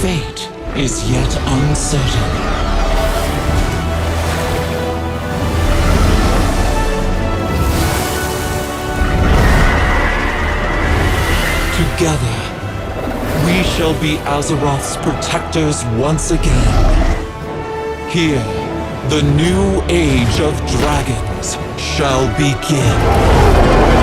fate is yet uncertain. Together, we shall be Azeroth's protectors once again. Here, the new age of dragons shall begin.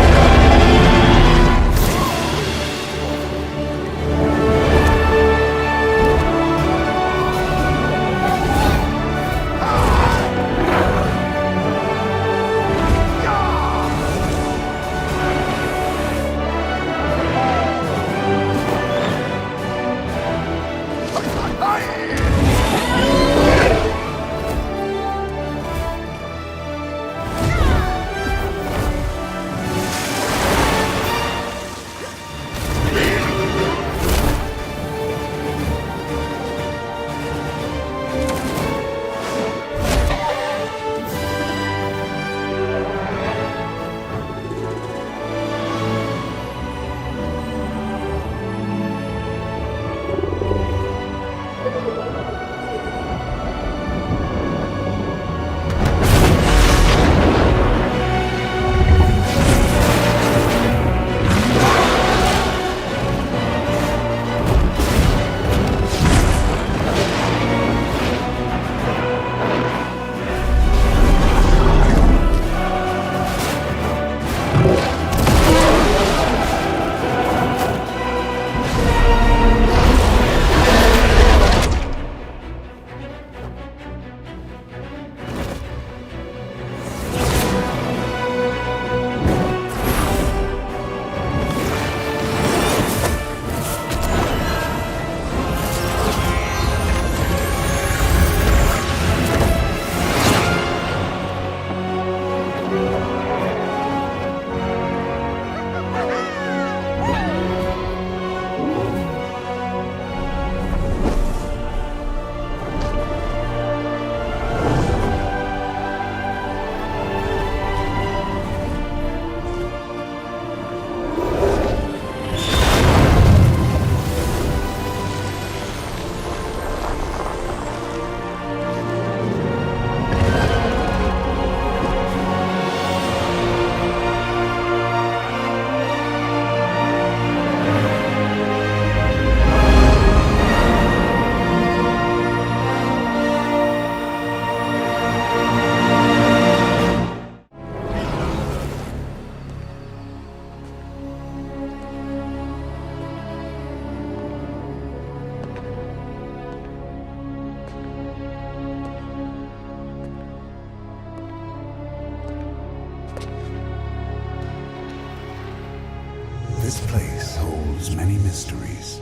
This place holds many mysteries,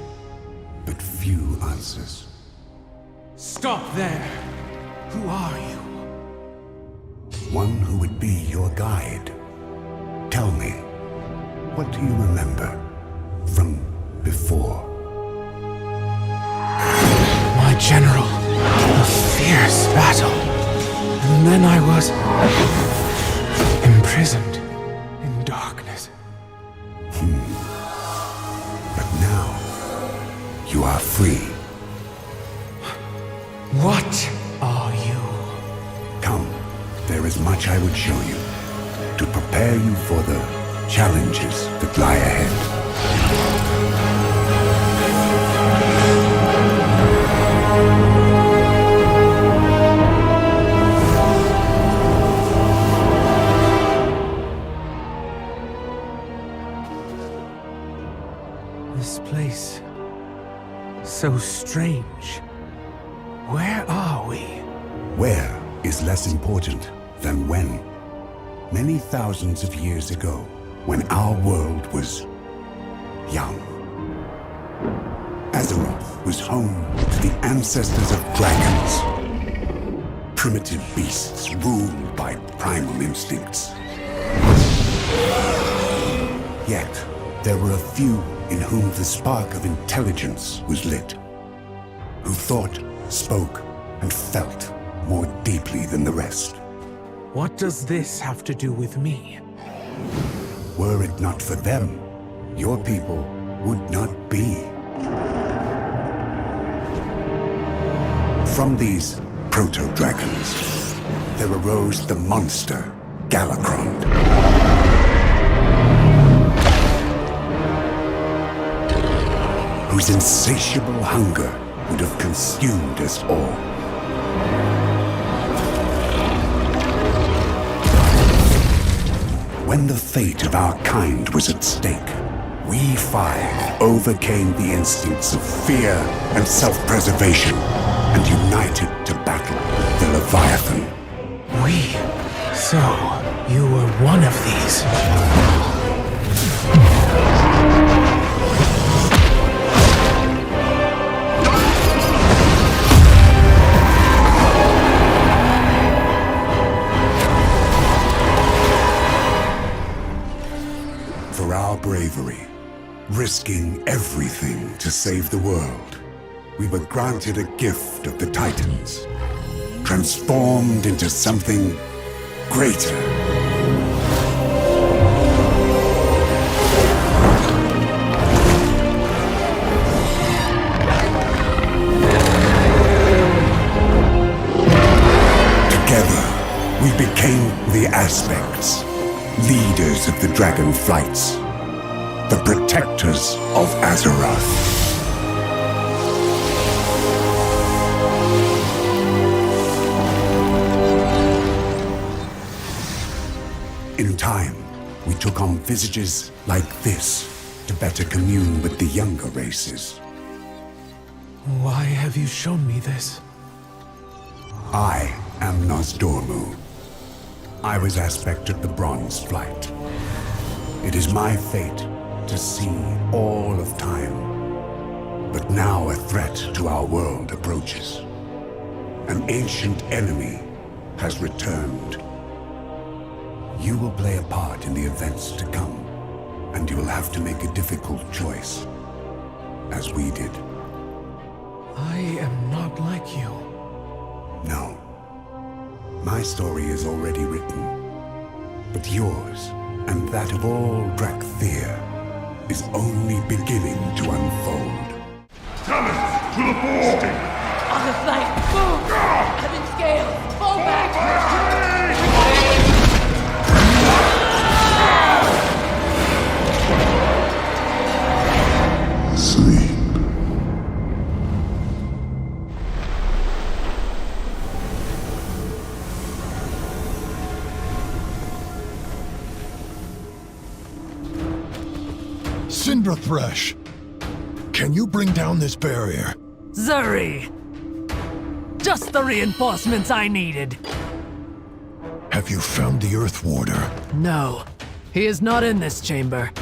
but few answers. Stop there! Who are you? One who would be your guide. Tell me, what do you remember from before? My general, a fierce battle. And then I was imprisoned in darkness. But now, you are free. What are you? Come, there is much I would show you to prepare you for the challenges that lie ahead. This place, so strange. Where are we? Where is less important than when. Many thousands of years ago, when our world was young, Azeroth was home to the ancestors of dragons. Primitive beasts ruled by primal instincts. Yet, there were a few in whom the spark of intelligence was lit, who thought, spoke, and felt more deeply than the rest. What does this have to do with me? Were it not for them, your people would not be. From these proto-dragons, there arose the monster, Galakrond. Whose insatiable hunger would have consumed us all. When the fate of our kind was at stake, we five overcame the instincts of fear and self-preservation and united to battle the Leviathan. We? So, you were one of these. For our bravery, risking everything to save the world, we were granted a gift of the Titans, transformed into something greater. Together, we became the Aspects, leaders of the Dragonflights, the protectors of Azeroth. In time, we took on visages like this to better commune with the younger races. Why have you shown me this? I am Nosdormu. I was aspect of the Bronze Flight. It is my fate to see all of time. But now a threat to our world approaches. An ancient enemy has returned. You will play a part in the events to come, and you will have to make a difficult choice, as we did. I am not like you. No. My story is already written, but yours, and that of all Drakthir, is only beginning to unfold. Talent to the fore! On the flank, boom! Heaven scales, fall back! Sleep. Cinder Thresh, can you bring down this barrier? Zuri! Just the reinforcements I needed. Have you found the Earth Warder? No, he is not in this chamber.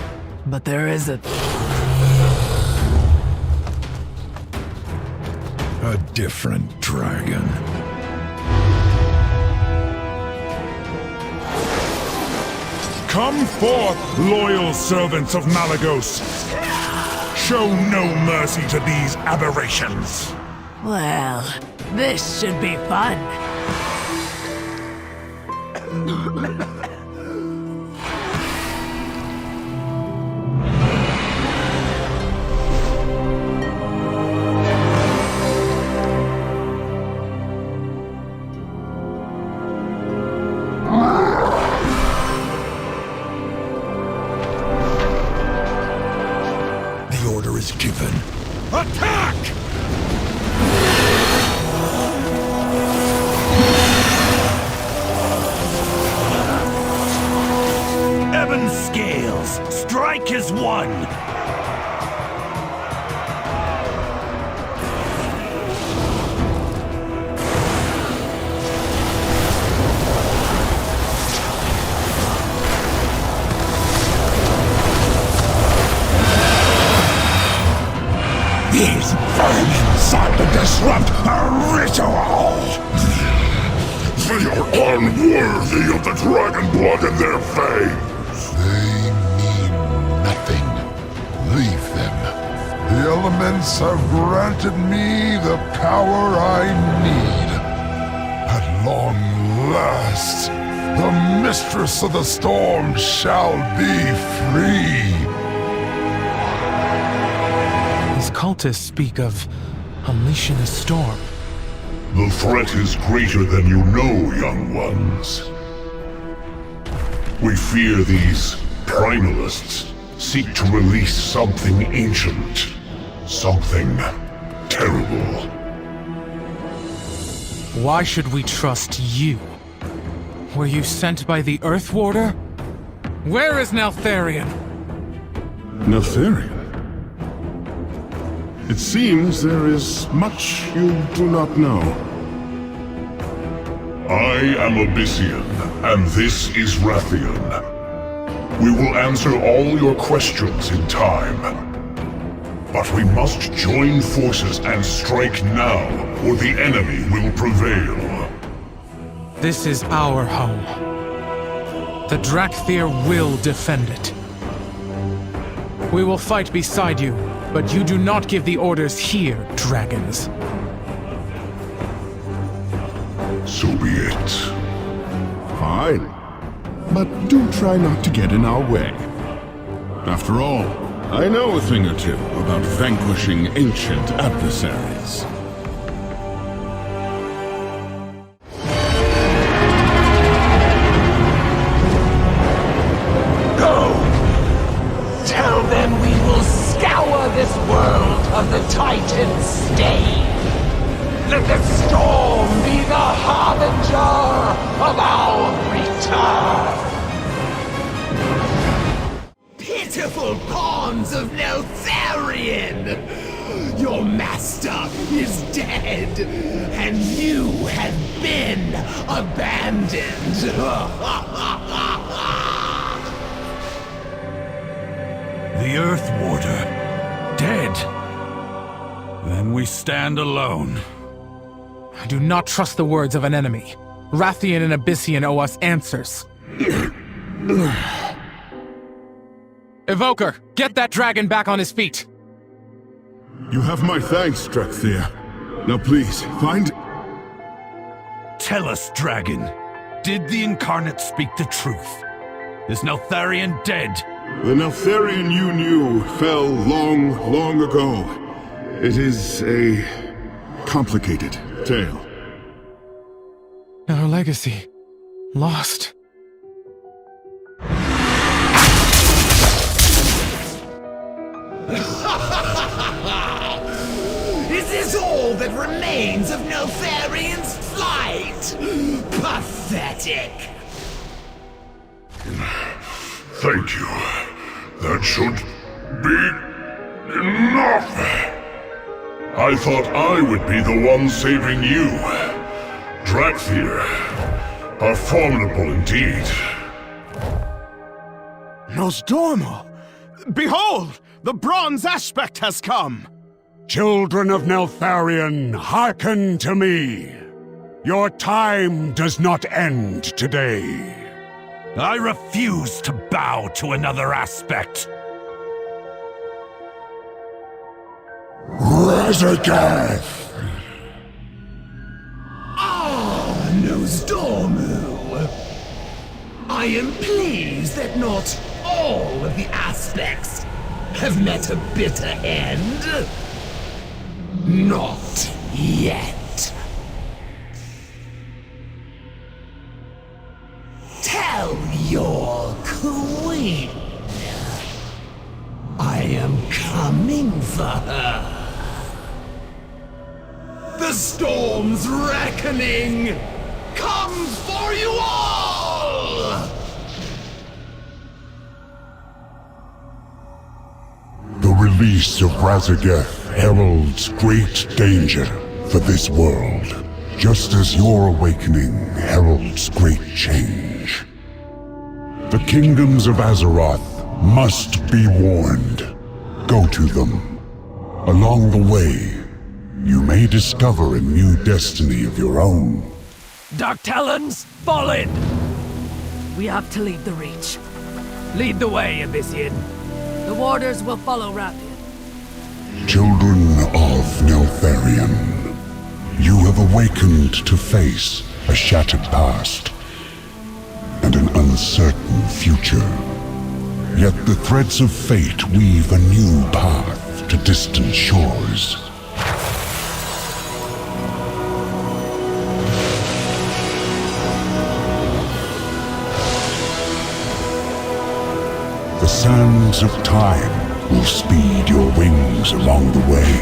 But there is a... A different dragon. Come forth, loyal servants of Malagos! Show no mercy to these aberrations! Well, this should be fun. The order is given. Attack! Ebon Scales, strike as one! These vermin sought to disrupt a ritual! They are unworthy of the dragon blood in their veins! They mean nothing. Leave them. The elements have granted me the power I need. At long last, the mistress of the storm shall be free. These cultists speak of unleashing a storm. The threat is greater than you know, young ones. We fear these primalists seek to release something ancient, something terrible. Why should we trust you? Were you sent by the Earth Warder? Where is Neltharion? Neltharion? It seems there is much you do not know. I am Abyssian, and this is Rathian. We will answer all your questions in time. But we must join forces and strike now, or the enemy will prevail. This is our home. The Drakthir will defend it. We will fight beside you, but you do not give the orders here, dragons. So be it. Fine. But do try not to get in our way. After all, I know a thing or two about vanquishing ancient adversaries. Tell them we will scour this world of the Titan's stain. Let the storm be the harbinger of our return. Pitiful pawns of Neltharion! Your master is dead, and you have been abandoned. The Earth Warder. Dead. Then we stand alone. I do not trust the words of an enemy. Rathian and Abyssian owe us answers. Evoker, get that dragon back on his feet! You have my thanks, Drakthir. Now please, find... Tell us, dragon. Did the Incarnate speak the truth? Is Neltharion dead? The Neltharion you knew fell long, long ago. It is a complicated tale. Our legacy. Lost. Is this all that remains of Neltharion's flight? Pathetic! Thank you. That should be enough. I thought I would be the one saving you. Drakthir are formidable indeed. Nosdormu! Behold! The bronze aspect has come! Children of Neltharion, hearken to me. Your time does not end today. I refuse to bow to another aspect. Razagath! Ah, Nosdormu! I am pleased that not all of the aspects have met a bitter end. Not yet. Tell your queen I am coming for her. The storm's reckoning comes for you all! The release of Razagath heralds great danger for this world, just as your awakening heralds great change. The kingdoms of Azeroth must be warned. Go to them. Along the way, you may discover a new destiny of your own. Dark Talons, fall in! We have to leave the Reach. Lead the way, Abyssian. The warders will follow Rathian. Children of Neltharion, you have awakened to face a shattered past and an uncertain future. Yet the threads of fate weave a new path to distant shores. The sands of time will speed your wings along the way.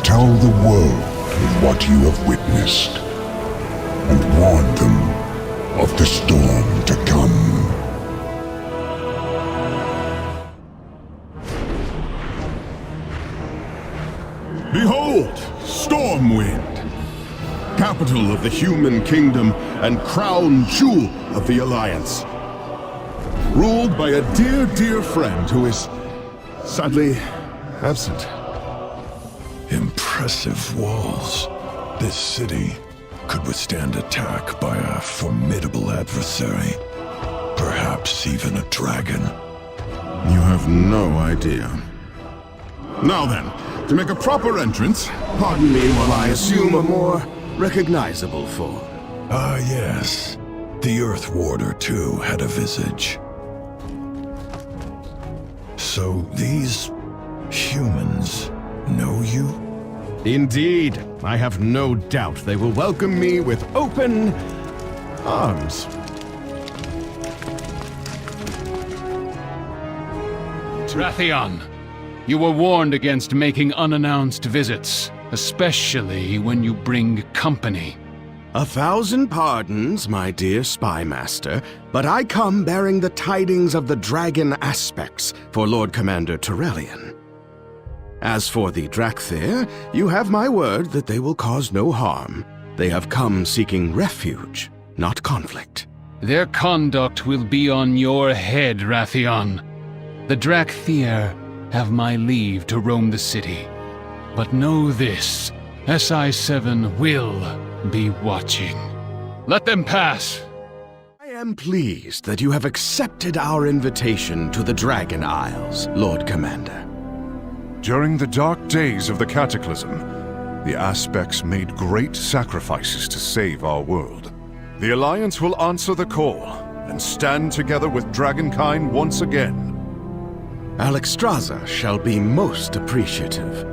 Tell the world of what you have witnessed, and warn them of the storm to come. Behold, Stormwind, capital of the human kingdom and crown jewel of the Alliance. Ruled by a dear, dear friend who is sadly absent. Impressive walls. This city could withstand attack by a formidable adversary. Perhaps even a dragon. You have no idea. Now then, to make a proper entrance, pardon me while I assume a more recognizable form. Ah, yes. The Earth Warder, too, had a visage. So these humans know you? Indeed. I have no doubt they will welcome me with open arms. Rathian, you were warned against making unannounced visits, especially when you bring company. 1,000 pardons, my dear spy master, but I come bearing the tidings of the dragon aspects for Lord Commander Turellian. As for the Drakthir, you have my word that they will cause no harm. They have come seeking refuge, not conflict. Their conduct will be on your head, Rathian. The Drakthir have my leave to roam the city. But know this, SI-7 will be watching. Let them pass. I am pleased that you have accepted our invitation to the Dragon Isles, Lord Commander. During the dark days of the Cataclysm, the Aspects made great sacrifices to save our world. The Alliance will answer the call and stand together with Dragonkind once again. Alexstrasza shall be most appreciative.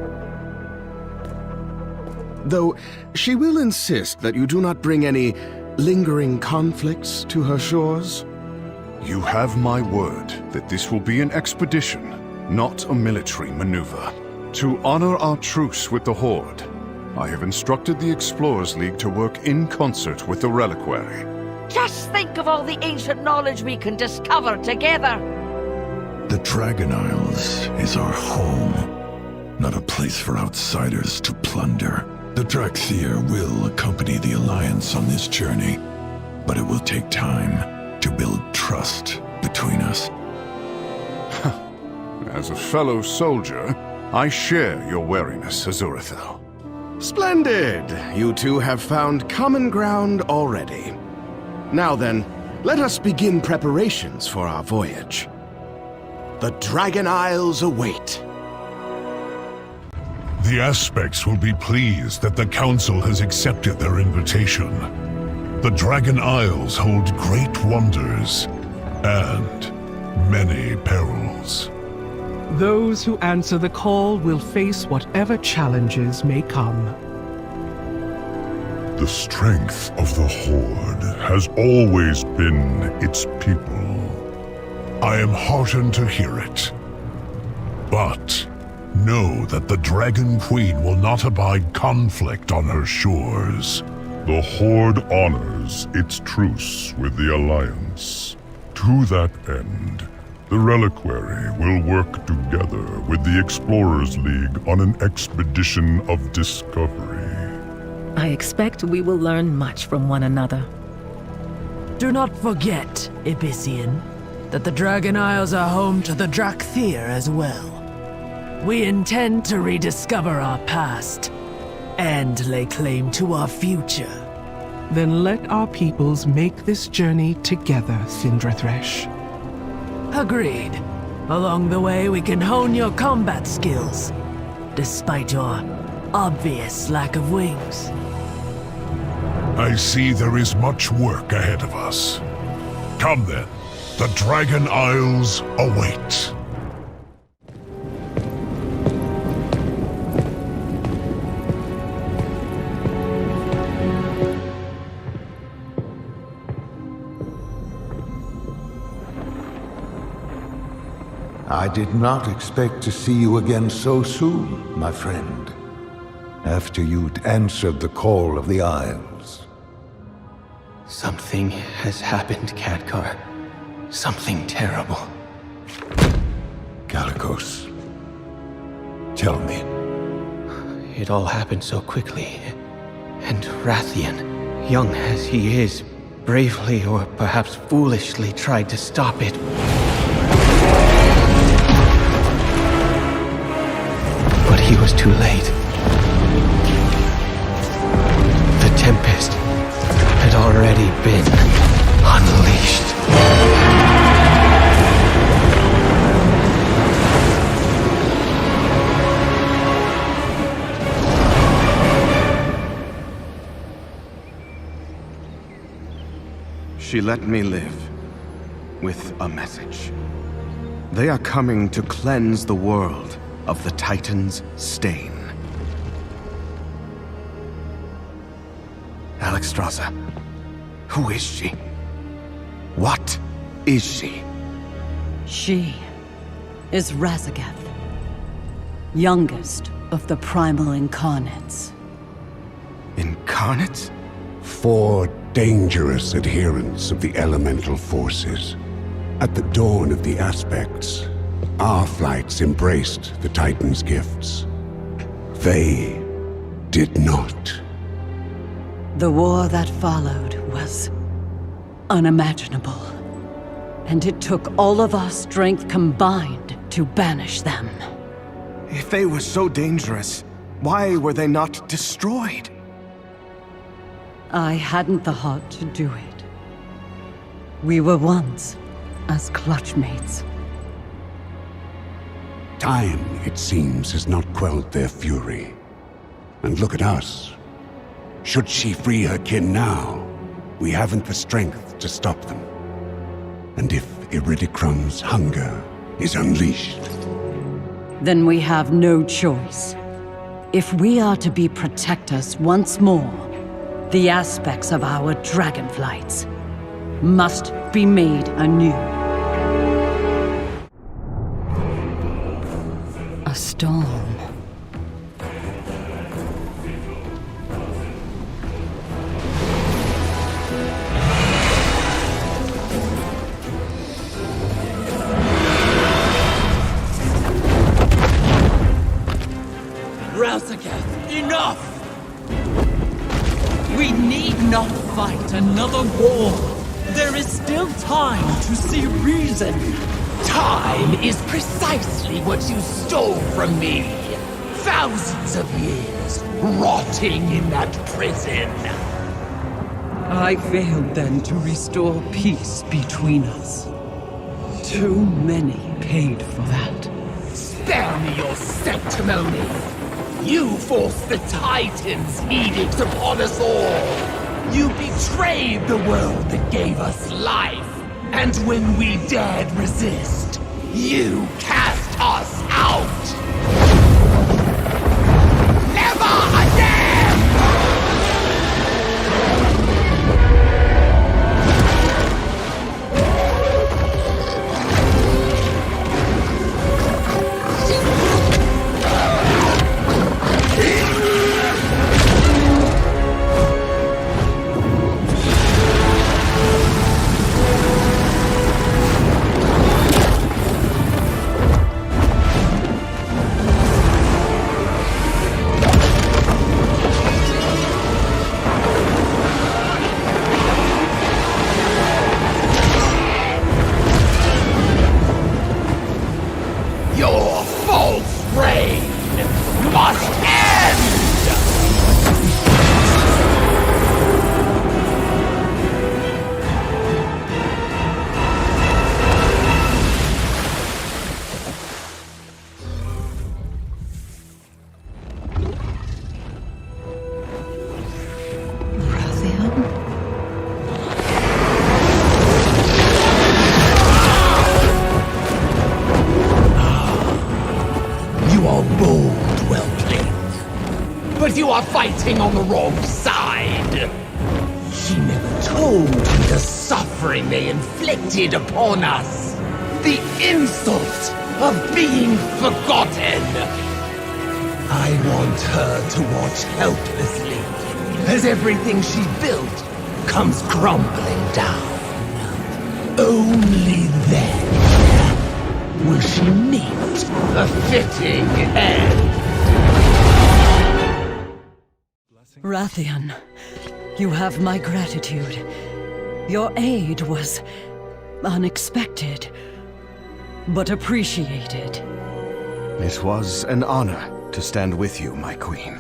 Though she will insist that you do not bring any lingering conflicts to her shores. You have my word that this will be an expedition, not a military maneuver. To honor our truce with the Horde, I have instructed the Explorers League to work in concert with the Reliquary. Just think of all the ancient knowledge we can discover together. The Dragon Isles is our home, not a place for outsiders to plunder. The Drakthir will accompany the Alliance on this journey, but it will take time to build trust between us. As a fellow soldier, I share your wariness, Azurathel. Splendid! You two have found common ground already. Now then, let us begin preparations for our voyage. The Dragon Isles await. The Aspects will be pleased that the Council has accepted their invitation. The Dragon Isles hold great wonders and many perils. Those who answer the call will face whatever challenges may come. The strength of the Horde has always been its people. I am heartened to hear it. But know that the Dragon Queen will not abide conflict on her shores. The Horde honors its truce with the Alliance. To that end, the Reliquary will work together with the Explorers League on an expedition of discovery. I expect we will learn much from one another. Do not forget, Abyssian, that the Dragon Isles are home to the Drakthir as well. We intend to rediscover our past and lay claim to our future. Then let our peoples make this journey together, Sindrathresh. Agreed. Along the way, we can hone your combat skills, despite your obvious lack of wings. I see there is much work ahead of us. Come then, the Dragon Isles await. I did not expect to see you again so soon, my friend. After you'd answered the call of the Isles. Something has happened, Khadgar. Something terrible. Kalikos, tell me. It all happened so quickly. And Rathian, young as he is, bravely or perhaps foolishly tried to stop it. But he was too late. The Tempest had already been unleashed. She let me live with a message. They are coming to cleanse the world of the Titan's stain. Alexstrasza, who is she? What is she? She is Razagath, youngest of the primal incarnates. Incarnates? 4 dangerous adherents of the elemental forces. At the dawn of the Aspects, our flights embraced the Titan's gifts. They did not. The war that followed was unimaginable. And it took all of our strength combined to banish them. If they were so dangerous, why were they not destroyed? I hadn't the heart to do it. We were once as clutchmates. Time, it seems, has not quelled their fury. And look at us. Should she free her kin now, we haven't the strength to stop them. And if Iridicrum's hunger is unleashed... Then we have no choice. If we are to be protectors once more, the aspects of our Dragonflights must be made anew. A storm. Razagath, enough! We need not fight another war. There is still time to see reason. Time is precisely what you stole from me. Thousands of years rotting in that prison. I failed then to restore peace between us. Too many paid for that. Spare me your sanctimony. You forced the Titan's edict upon us all. You betrayed the world that gave us life. And when we dared resist, you cast us out. Never again! But you are fighting on the wrong side. She never told you the suffering they inflicted upon us. The insult of being forgotten. I want her to watch helplessly as everything she built comes crumbling down. Only then will she meet a fitting end. Rathian, you have my gratitude. Your aid was unexpected, but appreciated. It was an honor to stand with you, my queen.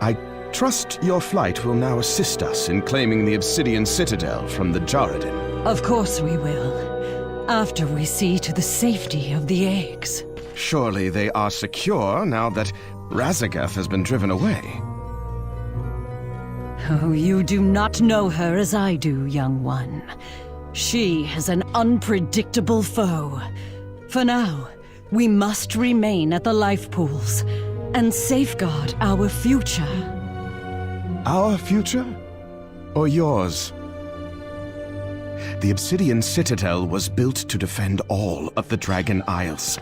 I trust your flight will now assist us in claiming the Obsidian Citadel from the Jarradin. Of course we will, after we see to the safety of the eggs. Surely they are secure now that Razagath has been driven away. Oh, you do not know her as I do, young one. She is an unpredictable foe. For now, we must remain at the life pools and safeguard our future. Our future? Or yours? The Obsidian Citadel was built to defend all of the Dragon Isles.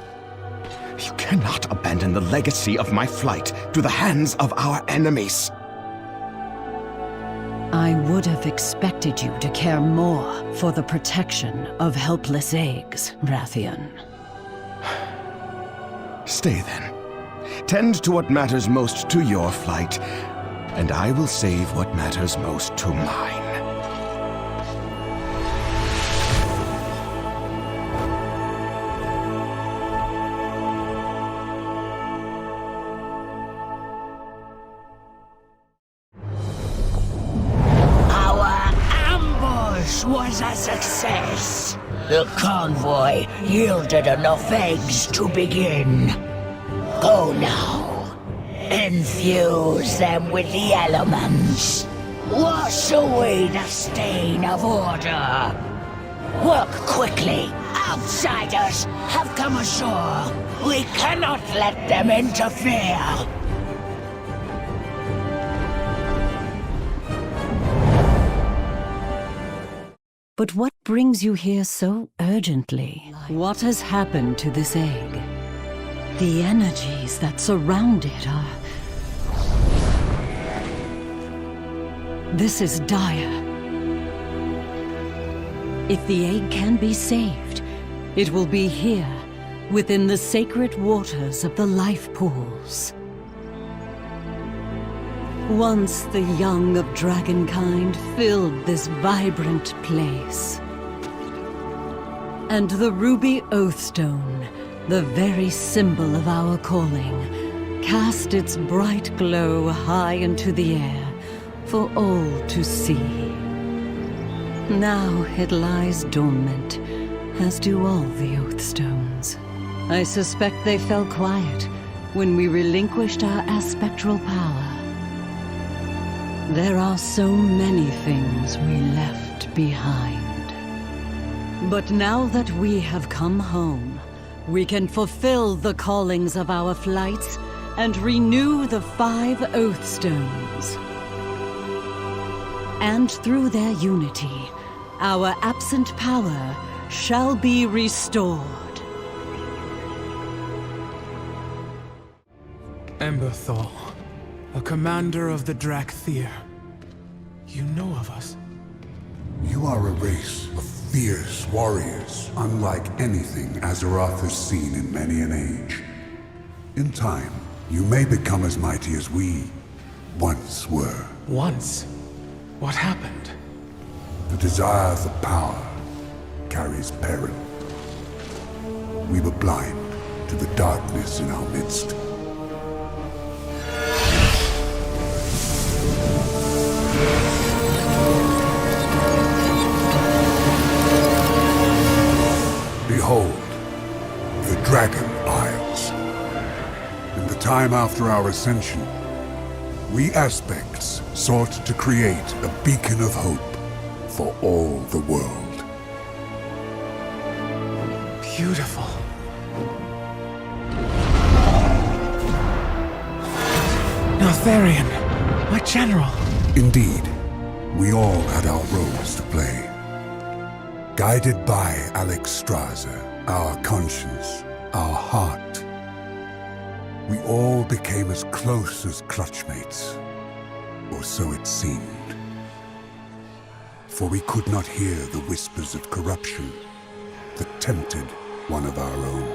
You cannot abandon the legacy of my flight to the hands of our enemies. I would have expected you to care more for the protection of helpless eggs, Rathian. Stay then. Tend to what matters most to your flight, and I will save what matters most to mine. Was a success. The convoy yielded enough eggs to begin. Go now. Infuse them with the elements. Wash away the stain of order. Work quickly. Outsiders have come ashore. We cannot let them interfere. But what brings you here so urgently? What has happened to this egg? The energies that surround it are... This is dire. If the egg can be saved, it will be here, within the sacred waters of the life pools. Once the young of dragonkind filled this vibrant place. And the ruby oathstone, the very symbol of our calling, cast its bright glow high into the air for all to see. Now it lies dormant, as do all the oathstones. I suspect they fell quiet when we relinquished our aspectral power. There are so many things we left behind. But now that we have come home, we can fulfill the callings of our flights and renew the 5 Oathstones. And through their unity, our absent power shall be restored. Emberthal, a commander of the Drakthir. You know of us? You are a race of fierce warriors, unlike anything Azeroth has seen in many an age. In time, you may become as mighty as we once were. Once? What happened? The desire for power carries peril. We were blind to the darkness in our midst. Behold, the Dragon Isles. In the time after our ascension, we aspects sought to create a beacon of hope for all the world. Beautiful. Neltharion, my general. Indeed, we all had our roles to play. Guided by Alex Strasser, our conscience, our heart. We all became as close as clutchmates, or so it seemed. For we could not hear the whispers of corruption that tempted one of our own.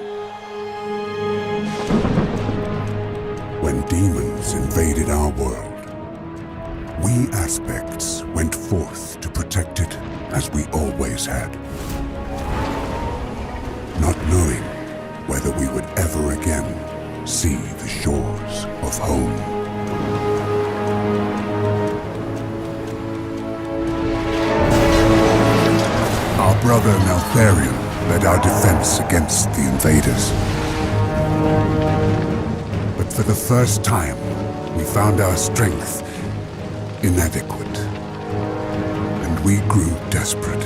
When demons invaded our world, we aspects went forth to protect it as we always had. Not knowing whether we would ever again see the shores of home. Our brother Neltharion led our defense against the invaders. But for the first time, we found our strength inadequate, and we grew desperate.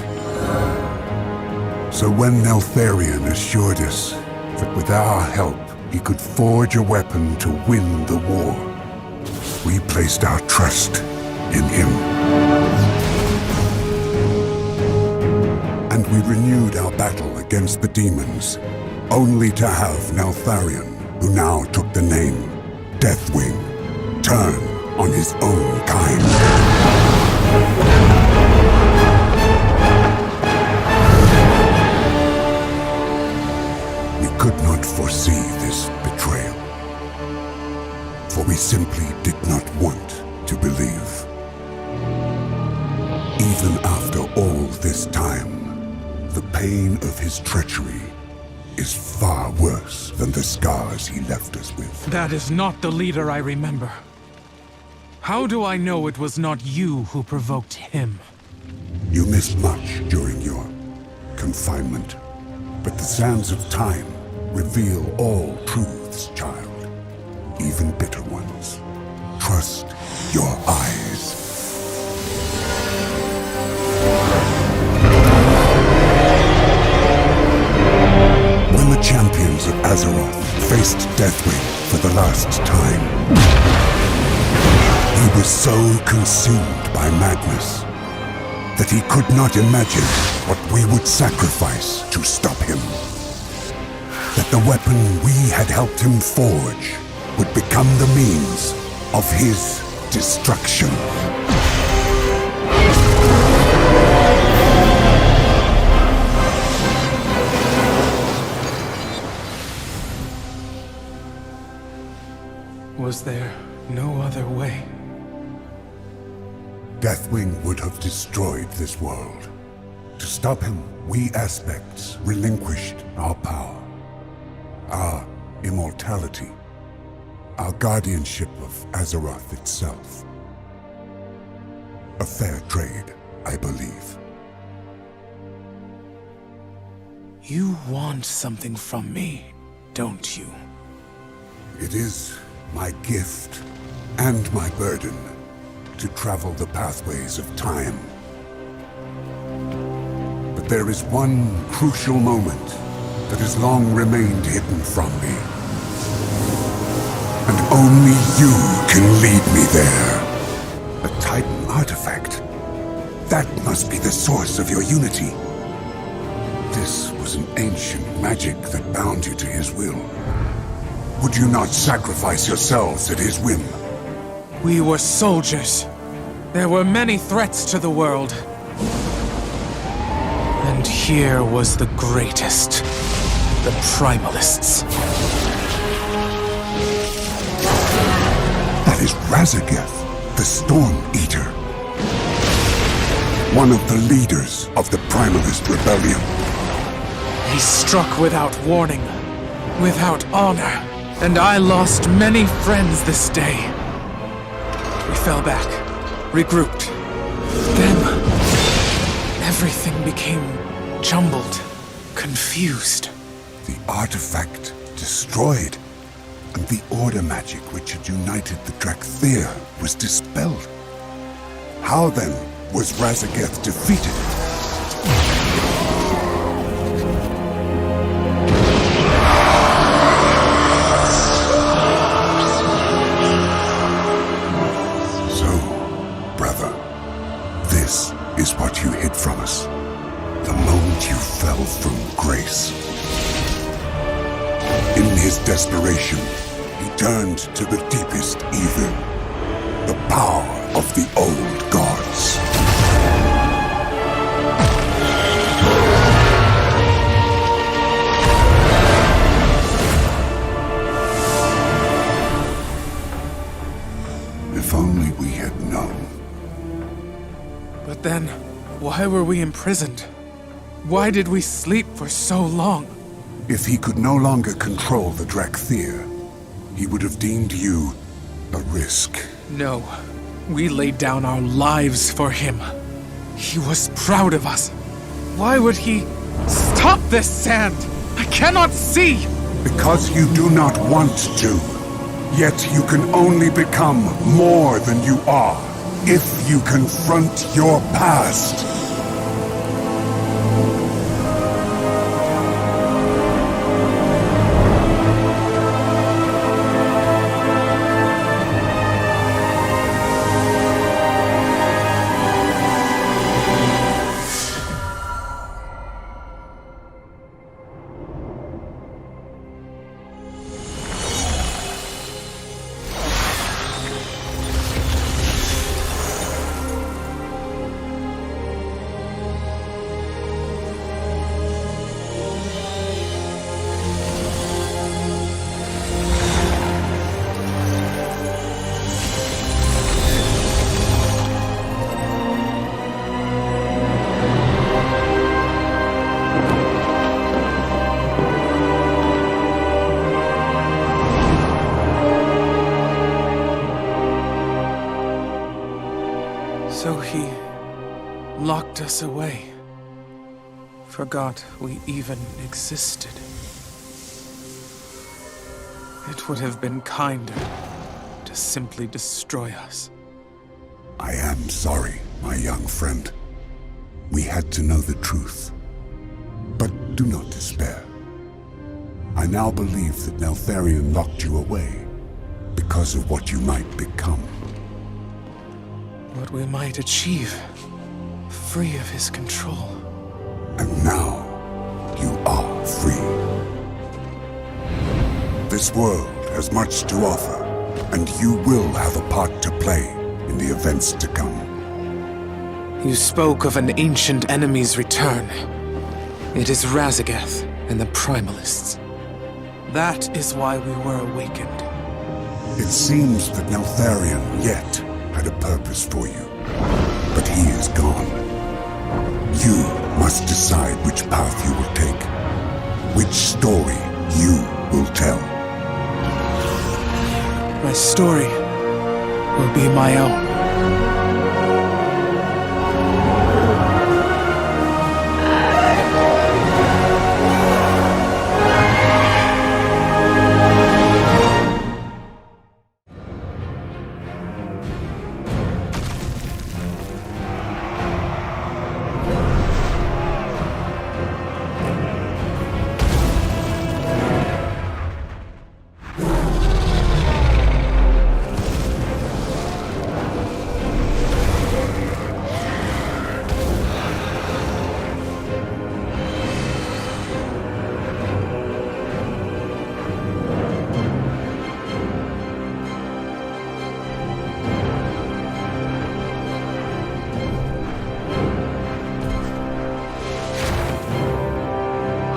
So when Neltharion assured us that with our help he could forge a weapon to win the war, we placed our trust in him. And we renewed our battle against the demons, only to have Neltharion, who now took the name Deathwing, turn on his own kind. We could not foresee this betrayal, for we simply did not want to believe. Even after all this time, the pain of his treachery is far worse than the scars he left us with. That is not the leader I remember. How do I know it was not you who provoked him? You missed much during your confinement, but the sands of time reveal all truths, child, even bitter ones. Trust your eyes. When the champions of Azeroth faced Deathwing for the last time, he was so consumed by madness that he could not imagine what we would sacrifice to stop him. That the weapon we had helped him forge would become the means of his destruction. Was there no other way? Deathwing would have destroyed this world. To stop him, we aspects relinquished our power, our immortality, our guardianship of Azeroth itself. A fair trade, I believe. You want something from me, don't you? It is my gift and my burden to travel the pathways of time. But there is one crucial moment that has long remained hidden from me. And only you can lead me there. A Titan artifact. That must be the source of your unity. This was an ancient magic that bound you to his will. Would you not sacrifice yourselves at his whim? We were soldiers. There were many threats to the world. And here was the greatest. The Primalists. That is Razageth, the Storm Eater. One of the leaders of the Primalist Rebellion. He struck without warning, without honor. And I lost many friends this day. We fell back, regrouped. Then, everything became jumbled, confused. The artifact destroyed, and the order magic which had united the Drakthir was dispelled. How then was Razageth defeated? Is what you hid from us, the moment you fell from grace. In his desperation, he turned to the deepest evil, the power of the old gods. If only we had known. But then, why were we imprisoned? Why did we sleep for so long? If he could no longer control the Drakthir, he would have deemed you a risk. No. We laid down our lives for him. He was proud of us. Why would he... Stop this sand! I cannot see! Because you do not want to. Yet you can only become more than you are if you confront your past. So he locked us away. Forgot we even existed. It would have been kinder to simply destroy us. I am sorry, my young friend. We had to know the truth. But do not despair. I now believe that Neltharion locked you away because of what you might become. What we might achieve, free of his control. And now, you are free. This world has much to offer, and you will have a part to play in the events to come. You spoke of an ancient enemy's return. It is Razagath and the Primalists. That is why we were awakened. It seems that Neltharion yet had a purpose for you, but he is gone. You must decide which path you will take, which story you will tell. My story will be my own.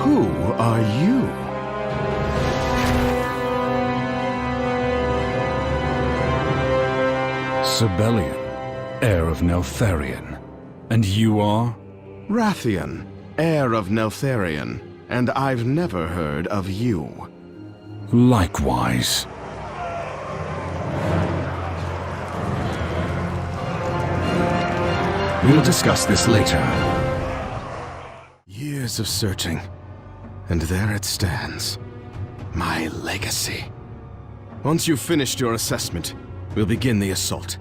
Who are you? Sibelian, heir of Neltharion. And you are? Rathian, heir of Neltharion. And I've never heard of you. Likewise. We'll discuss this later. Years of searching, and there it stands. My legacy. Once you've finished your assessment, we'll begin the assault.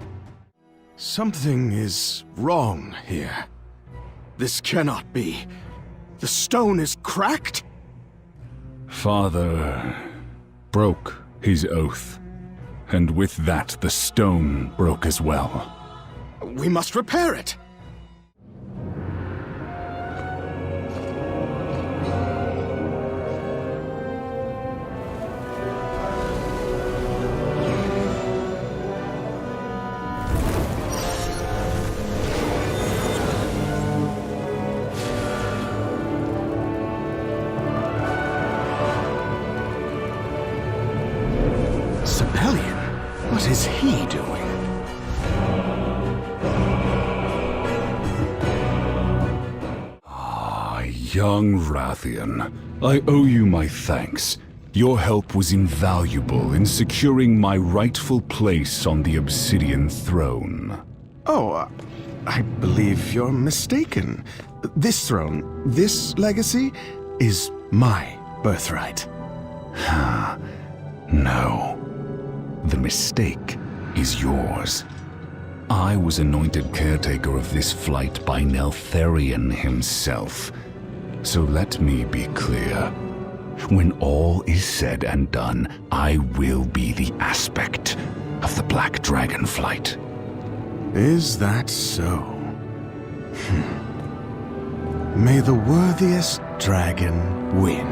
Something is wrong here. This cannot be. The stone is cracked? Father broke his oath, and with that the stone broke as well. We must repair it! Young Rathian, I owe you my thanks. Your help was invaluable in securing my rightful place on the Obsidian throne. Oh, I believe you're mistaken. This throne, this legacy, is my birthright. No. The mistake is yours. I was anointed caretaker of this flight by Neltharion himself. So let me be clear. When all is said and done, I will be the aspect of the Black Dragonflight. Is that so? May the worthiest dragon win.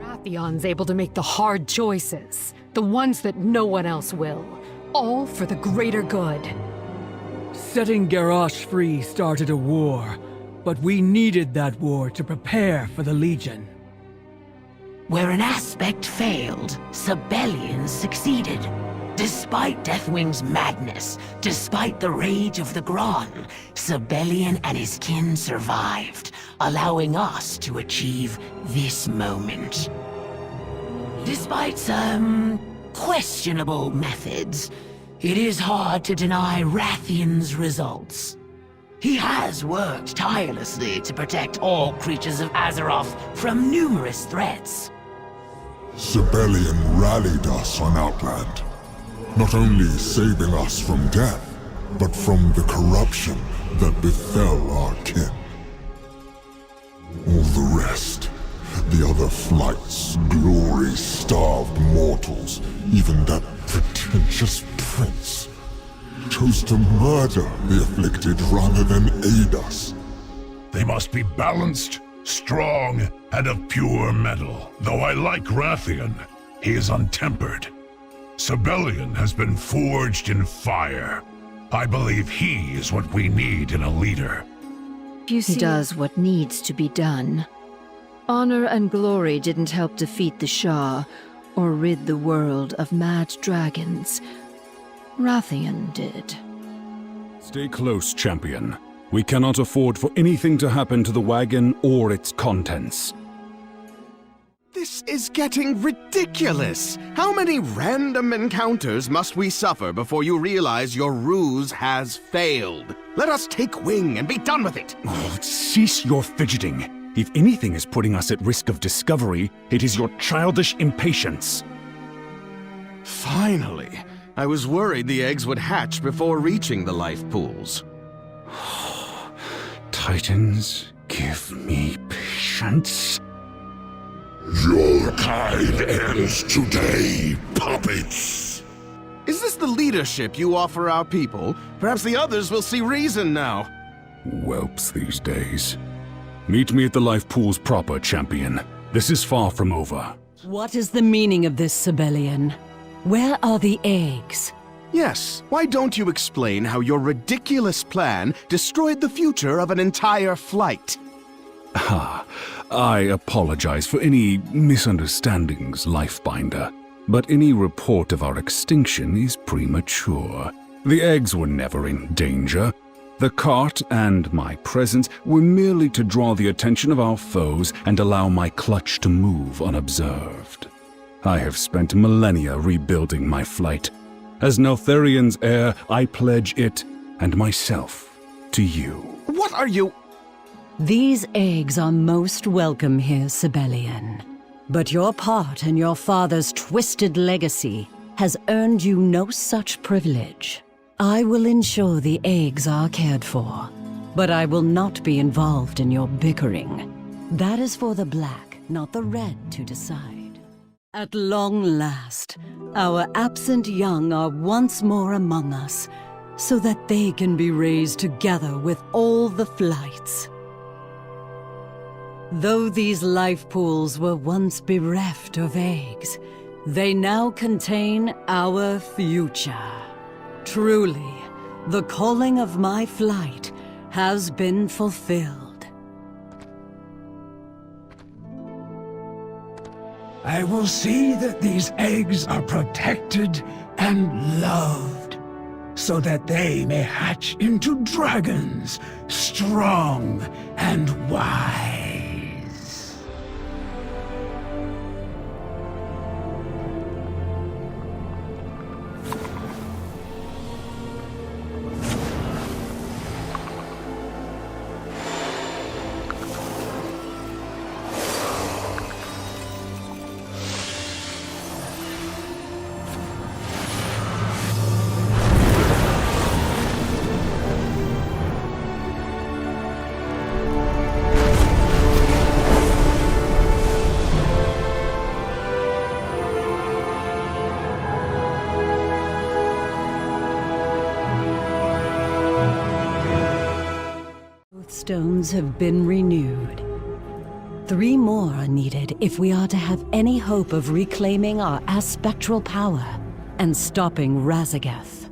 Rathion's able to make the hard choices, the ones that no one else will, all for the greater good. Setting Garrosh free started a war, but we needed that war to prepare for the Legion. Where an aspect failed, Sibelian succeeded. Despite Deathwing's madness, despite the rage of the Gron, Sibelian and his kin survived, allowing us to achieve this moment. Despite some questionable methods, it is hard to deny Rathion's results. He has worked tirelessly to protect all creatures of Azeroth from numerous threats. Sibelian rallied us on Outland, not only saving us from death, but from the corruption that befell our kin. All the rest, the other flights, glory-starved mortals, even that pretentious prince, chose to murder the afflicted rather than aid us. They must be balanced, strong, and of pure metal. Though I like Rathian, he is untempered. Sibelian has been forged in fire. I believe he is what we need in a leader. He does what needs to be done. Honor and glory didn't help defeat the Shah, or rid the world of mad dragons. Rathian did. Stay close, champion. We cannot afford for anything to happen to the wagon or its contents. This is getting ridiculous! How many random encounters must we suffer before you realize your ruse has failed? Let us take wing and be done with it! Oh, cease your fidgeting. If anything is putting us at risk of discovery, it is your childish impatience. Finally! I was worried the eggs would hatch before reaching the life pools. Titans, give me patience. Your kind ends today, puppets! Is this the leadership you offer our people? Perhaps the others will see reason now. Whelps these days. Meet me at the life pools proper, champion. This is far from over. What is the meaning of this, Sibelian? Where are the eggs? Yes, why don't you explain how your ridiculous plan destroyed the future of an entire flight? I apologize for any misunderstandings, Lifebinder, but any report of our extinction is premature. The eggs were never in danger. The cart and my presence were merely to draw the attention of our foes and allow my clutch to move unobserved. I have spent millennia rebuilding my flight. As Neltharion's heir, I pledge it and myself to you. What are you— These eggs are most welcome here, Sibelian. But your part in your father's twisted legacy has earned you no such privilege. I will ensure the eggs are cared for, but I will not be involved in your bickering. That is for the black, not the red, to decide. At long last, our absent young are once more among us, so that they can be raised together with all the flights. Though these life pools were once bereft of eggs, they now contain our future. Truly, the calling of my flight has been fulfilled. I will see that these eggs are protected and loved. so that they may hatch into dragons, strong and wise. Stones have been renewed. 3 more are needed if we are to have any hope of reclaiming our aspectral power and stopping Razagath.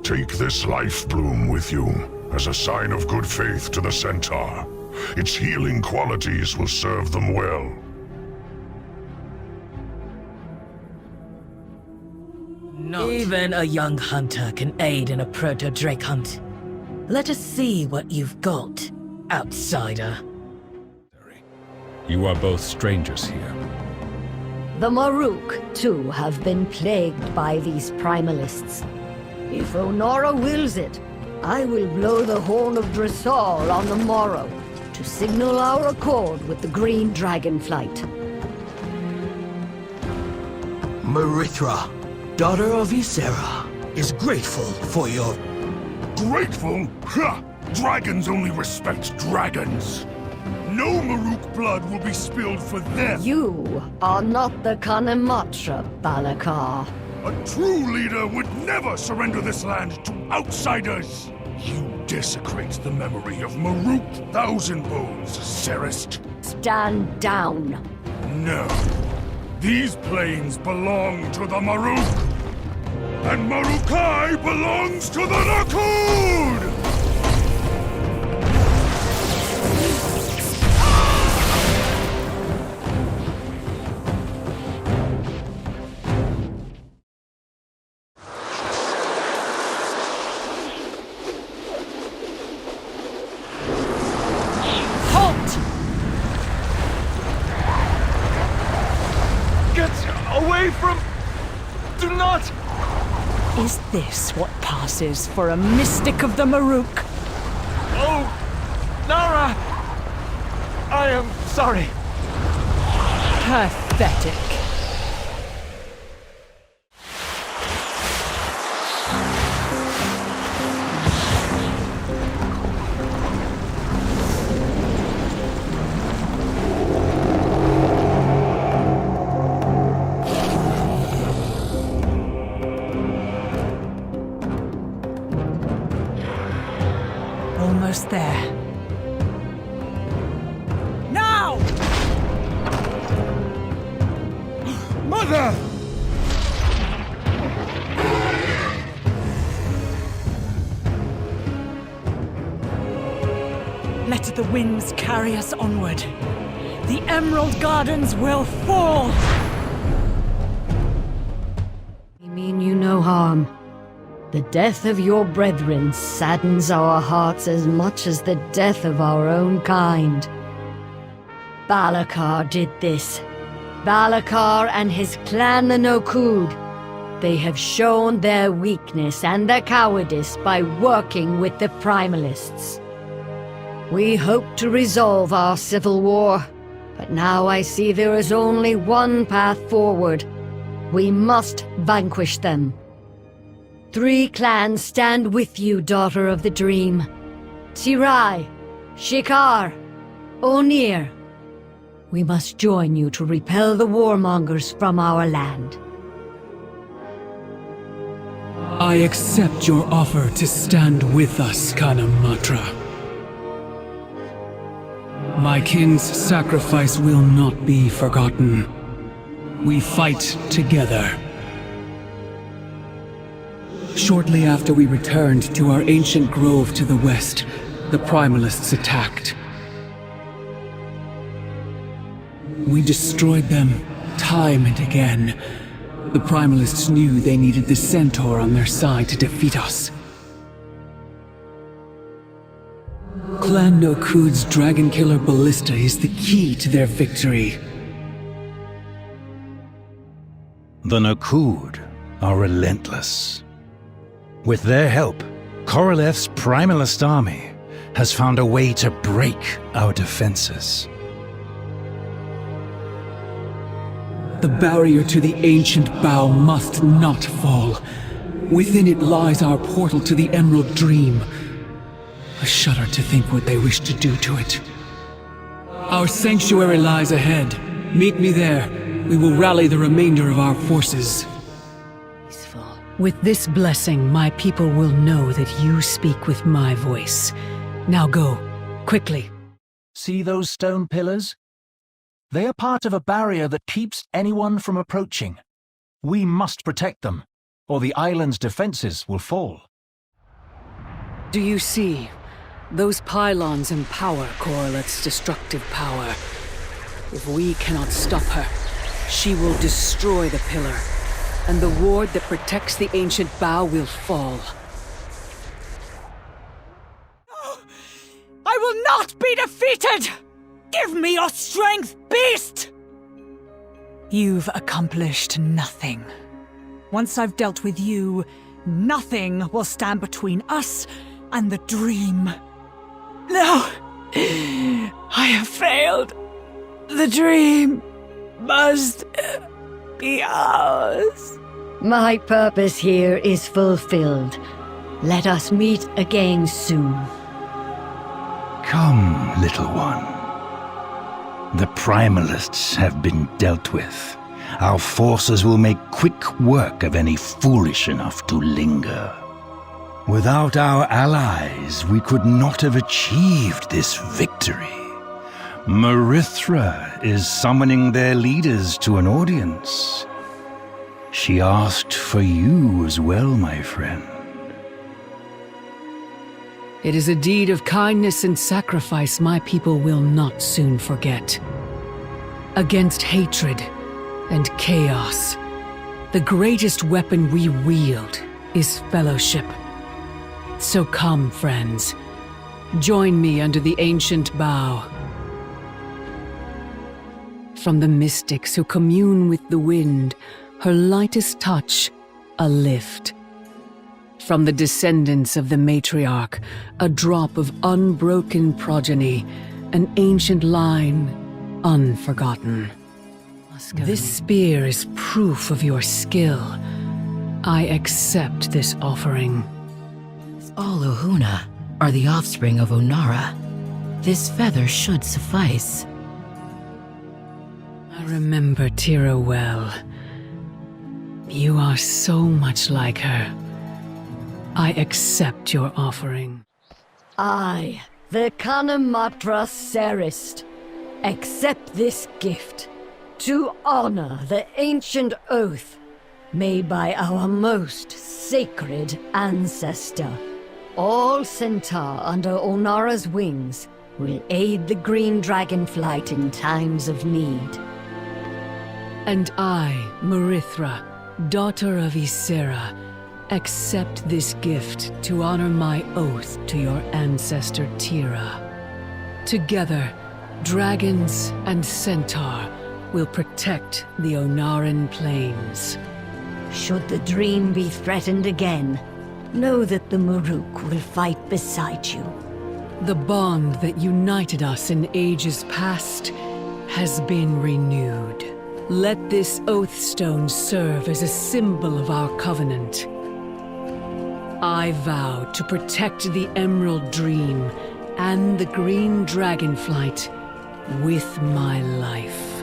Take this life bloom with you as a sign of good faith to the Centaur. Its healing qualities will serve them well. Even a young hunter can aid in a proto-drake hunt. Let us see what you've got, outsider. You are both strangers here. The Maruk, too, have been plagued by these primalists. If Onora wills it, I will blow the horn of Dressal on the morrow to signal our accord with the green Dragonflight. Marithra, daughter of Ysera, is grateful for your... Grateful? Ha! Dragons only respect dragons. No Maruk blood will be spilled for them. You are not the Kanematra, Balakar. A true leader would never surrender this land to outsiders. You desecrate the memory of Maruk Thousandbones, Serist. Stand down. No. These plains belong to the Maruk. And Marukai belongs to the Nakud! Halt! Get away from... Do not... Is this what passes for a mystic of the Maruk? Oh, Nara! I am sorry. Pathetic. Almost there. Now! Mother! Let the winds carry us onward. The Emerald Gardens will fall! We mean you no harm. The death of your brethren saddens our hearts as much as the death of our own kind. Balakar did this. Balakar and his clan the Nokud. They have shown their weakness and their cowardice by working with the Primalists. We hoped to resolve our civil war, but now I see there is only one path forward. We must vanquish them. 3 clans stand with you, Daughter of the Dream. Tirai, Shikar, Onir. We must join you to repel the warmongers from our land. I accept your offer to stand with us, Kanematra. My kin's sacrifice will not be forgotten. We fight together. Shortly after we returned to our ancient grove to the west, the Primalists attacked. We destroyed them time and again, The Primalists knew they needed the Centaur on their side to defeat us. Clan Nokud's Dragon Killer Ballista is the key to their victory. The Nokud are relentless. With their help, Korolev's Primalist army has found a way to break our defenses. The barrier to the ancient bow must not fall. Within it lies our portal to the Emerald Dream. I shudder to think what they wish to do to it. Our sanctuary lies ahead. Meet me there. We will rally the remainder of our forces. With this blessing, my people will know that you speak with my voice. Now go, quickly. See those stone pillars? They are part of a barrier that keeps anyone from approaching. We must protect them, or the island's defenses will fall. Do you see? Those pylons empower Corlet's destructive power. If we cannot stop her, she will destroy the pillar, and the ward that protects the ancient bow will fall. I will not be defeated! Give me your strength, beast! You've accomplished nothing. Once I've dealt with you, nothing will stand between us and the dream. No! I have failed. The dream must be ours. My purpose here is fulfilled. Let us meet again soon. Come, little one. The Primalists have been dealt with. Our forces will make quick work of any foolish enough to linger. Without our allies, we could not have achieved this victory. Marithra is summoning their leaders to an audience. She asked for you as well, my friend. It is a deed of kindness and sacrifice my people will not soon forget. Against hatred and chaos, the greatest weapon we wield is fellowship. So come, friends. Join me under the ancient bough. From the mystics who commune with the wind, her lightest touch, a lift. From the descendants of the matriarch, a drop of unbroken progeny, an ancient line, unforgotten. This spear is proof of your skill. I accept this offering. All Ohuna are the offspring of Onara. This feather should suffice. I remember Tira well. You are so much like her. I accept your offering. I, the Kanamatra Serist, accept this gift to honor the ancient oath made by our most sacred ancestor. All Centaur under Onara's wings will aid the green Dragonflight in times of need. And I, Marithra, daughter of Ysera, accept this gift to honor my oath to your ancestor Tira. Together, dragons and Centaur will protect the Onaran Plains. Should the dream be threatened again, know that the Maruk will fight beside you. The bond that united us in ages past has been renewed. Let this oath stone serve as a symbol of our covenant. I vow to protect the Emerald Dream and the Green Dragonflight with my life.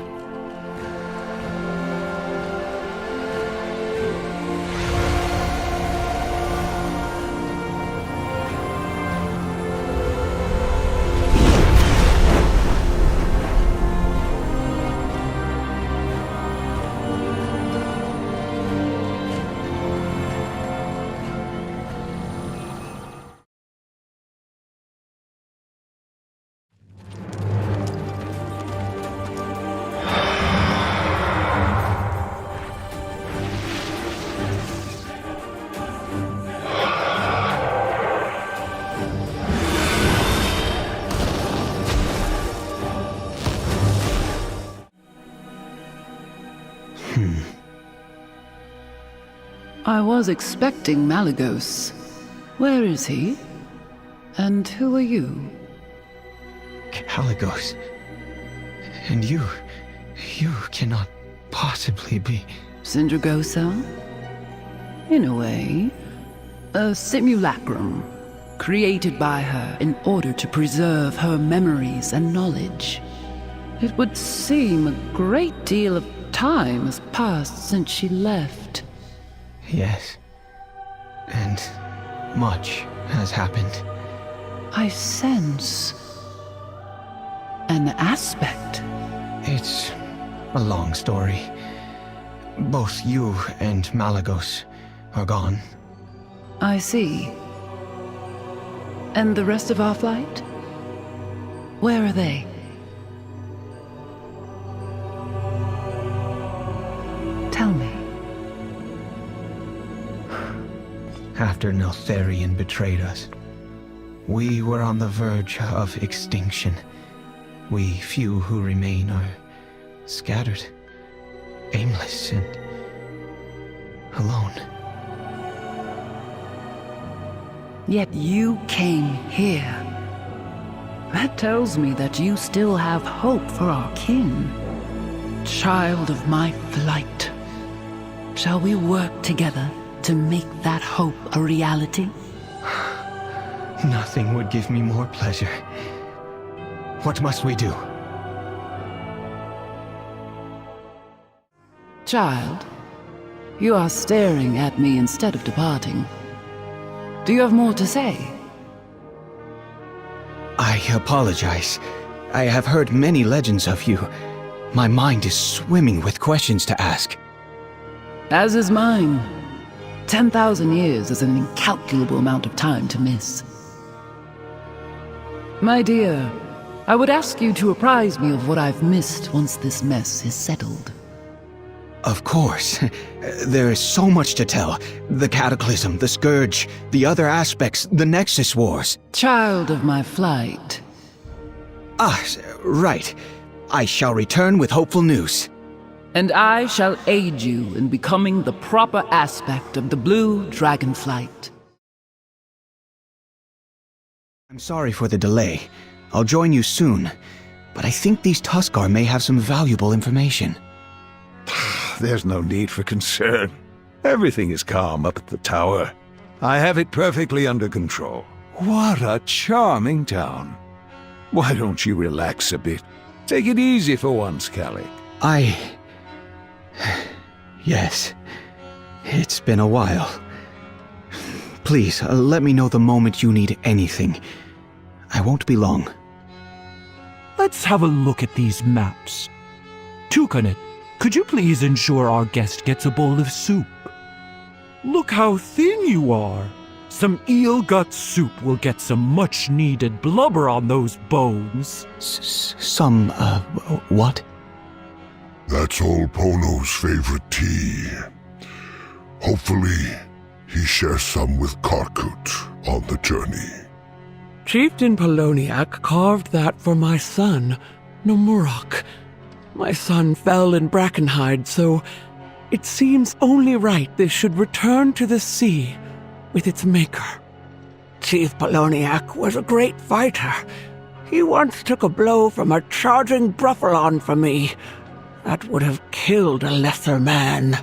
I was expecting Malagos. Where is he? And who are you? Caligos. And you cannot possibly be... Sindragosa? In a way, a simulacrum, created by her in order to preserve her memories and knowledge. It would seem a great deal of time has passed since she left. Yes. And much has happened. I sense an aspect. It's a long story. Both you and Malagos are gone. I see. And the rest of our flight? Where are they? Tell me. After Neltharion betrayed us, we were on the verge of extinction. We few who remain are scattered, aimless, and alone. Yet you came here. That tells me that you still have hope for our kin. Child of my flight, shall we work together to make that hope a reality? Nothing would give me more pleasure. What must we do? Child, you are staring at me instead of departing. Do you have more to say? I apologize. I have heard many legends of you. My mind is swimming with questions to ask. As is mine. 10,000 years is an incalculable amount of time to miss. My dear, I would ask you to apprise me of what I've missed once this mess is settled. Of course. There is so much to tell. The Cataclysm, the Scourge, the other aspects, the Nexus Wars. Child of my flight. Ah, right. I shall return with hopeful news. And I shall aid you in becoming the proper aspect of the blue Dragonflight. I'm sorry for the delay. I'll join you soon. But I think these Tuskarr may have some valuable information. There's no need for concern. Everything is calm up at the tower. I have it perfectly under control. What a charming town. Why don't you relax a bit? Take it easy for once, Calic. Yes. It's been a while. Please, let me know the moment you need anything. I won't be long. Let's have a look at these maps. Tukanet, could you please ensure our guest gets a bowl of soup? Look how thin you are. Some eel gut soup will get some much-needed blubber on those bones. What? That's old Pono's favorite tea. Hopefully, he shares some with Karkut on the journey. Chieftain Poloniak carved that for my son, Nomurok. My son fell in Brackenhide, so it seems only right this should return to the sea with its maker. Chief Poloniak was a great fighter. He once took a blow from a charging Bruffalon for me. That would have killed a lesser man.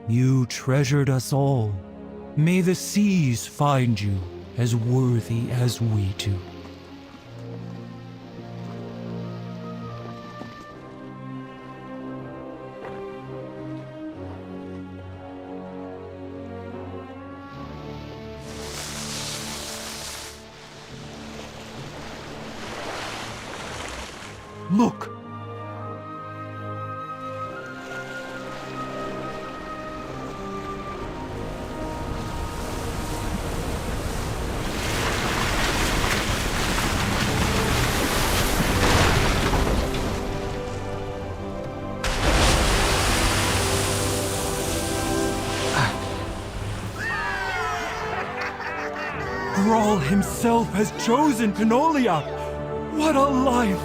You treasured us all. May the seas find you as worthy as we do. Look! Grawl himself has chosen Pinoliak! What a life!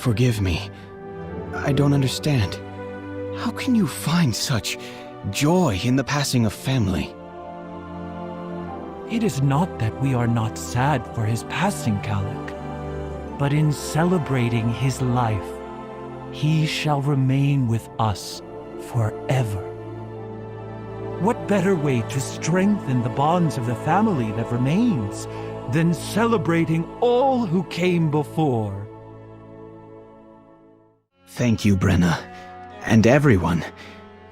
Forgive me. I don't understand. How can you find such joy in the passing of family? It is not that we are not sad for his passing, Kalik, but in celebrating his life, he shall remain with us forever. What better way to strengthen the bonds of the family that remains than celebrating all who came before? Thank you, Brenna, and everyone.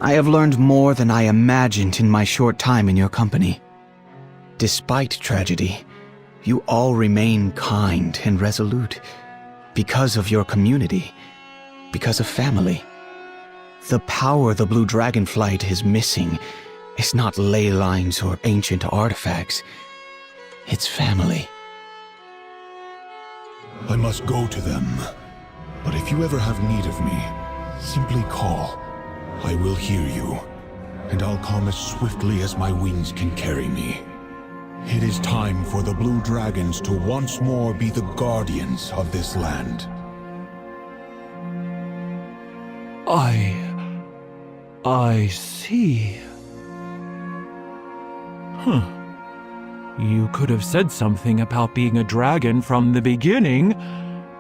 I have learned more than I imagined in my short time in your company. Despite tragedy, you all remain kind and resolute because of your community, because of family. The power the blue Dragonflight is missing is not ley lines or ancient artifacts. It's family. I must go to them. But if you ever have need of me, simply call. I will hear you, and I'll come as swiftly as my wings can carry me. It is time for the Blue Dragons to once more be the guardians of this land. I see. Huh. You could have said something about being a dragon from the beginning.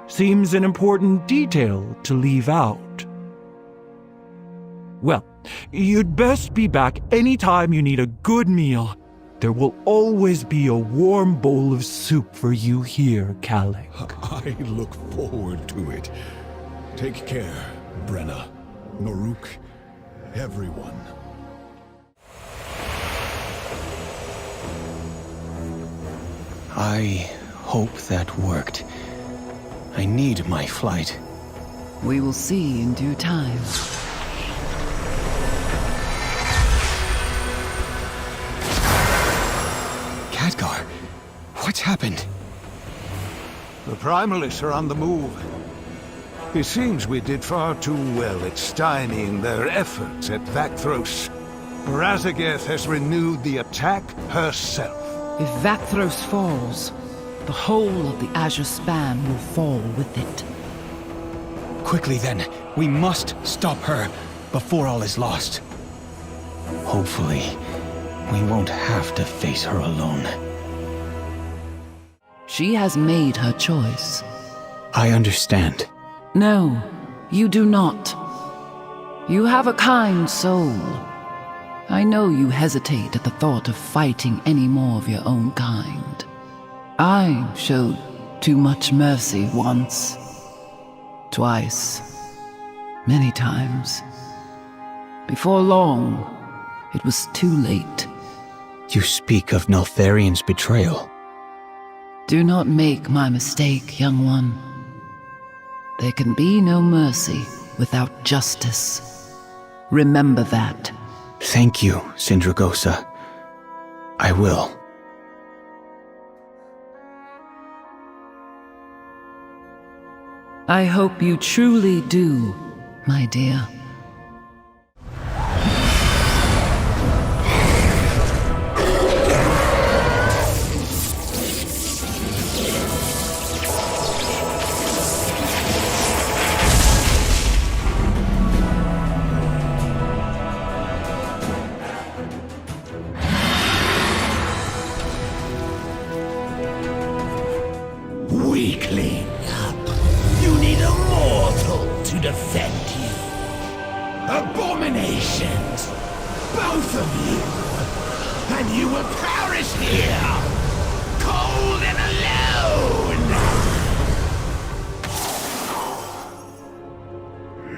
Seems an important detail to leave out. Well, you'd best be back anytime you need a good meal. There will always be a warm bowl of soup for you here, Kalik. I look forward to it. Take care, Brenna, Noruk, everyone. I hope that worked. I need my flight. We will see in due time. Khadgar, what's happened? The Primalists are on the move. It seems we did far too well at stymieing their efforts at Vakthros. Razageth has renewed the attack herself. If Vakthros falls, the whole of the Azure Span will fall with it. Quickly then, we must stop her before all is lost. Hopefully, we won't have to face her alone. She has made her choice. I understand. No, you do not. You have a kind soul. I know you hesitate at the thought of fighting any more of your own kind. I showed too much mercy once, twice, many times. Before long, it was too late. You speak of Neltharion's betrayal. Do not make my mistake, young one. There can be no mercy without justice. Remember that. Thank you, Sindragosa. I will. I hope you truly do, my dear. Weakling. You need a mortal to defend you. Abominations! Both of you! And you will perish here! Cold and alone!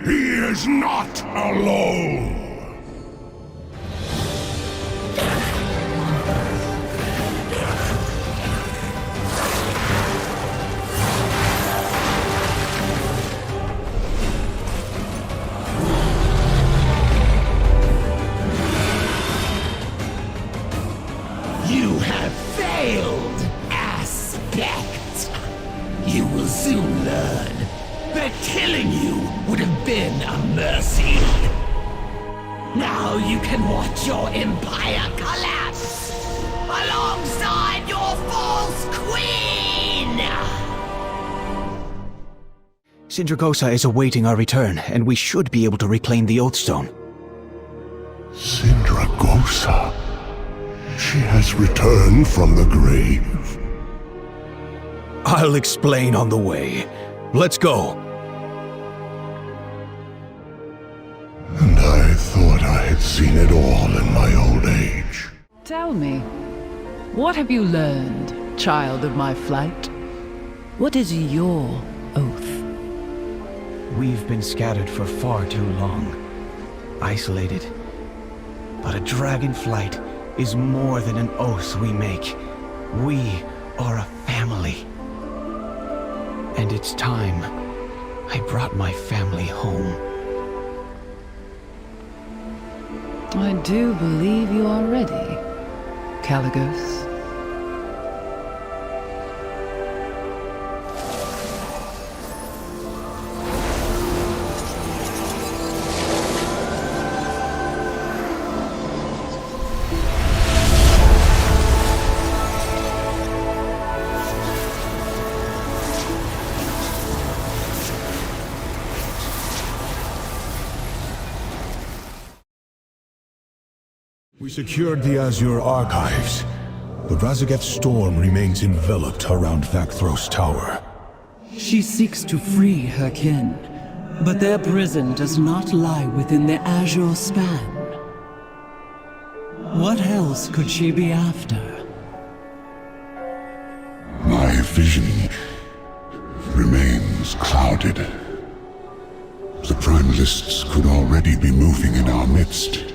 He is not alone! You have failed, Aspect. You will soon learn that killing you would have been a mercy. Now you can watch your empire collapse alongside your false queen! Sindragosa is awaiting our return, and we should be able to reclaim the Oathstone. Sindragosa? She has returned from the grave. I'll explain on the way. Let's go. And I thought I had seen it all in my old age. Tell me, what have you learned, child of my flight? What is your oath? We've been scattered for far too long. Isolated. But a dragonflight is more than an oath we make. We are a family. And it's time I brought my family home. I do believe you are ready, Caligos. We secured the Azure archives. The Razageth storm remains enveloped around Vakthros Tower. She seeks to free her kin, but their prison does not lie within the Azure span. What else could she be after? My vision remains clouded. The Primalists could already be moving in our midst,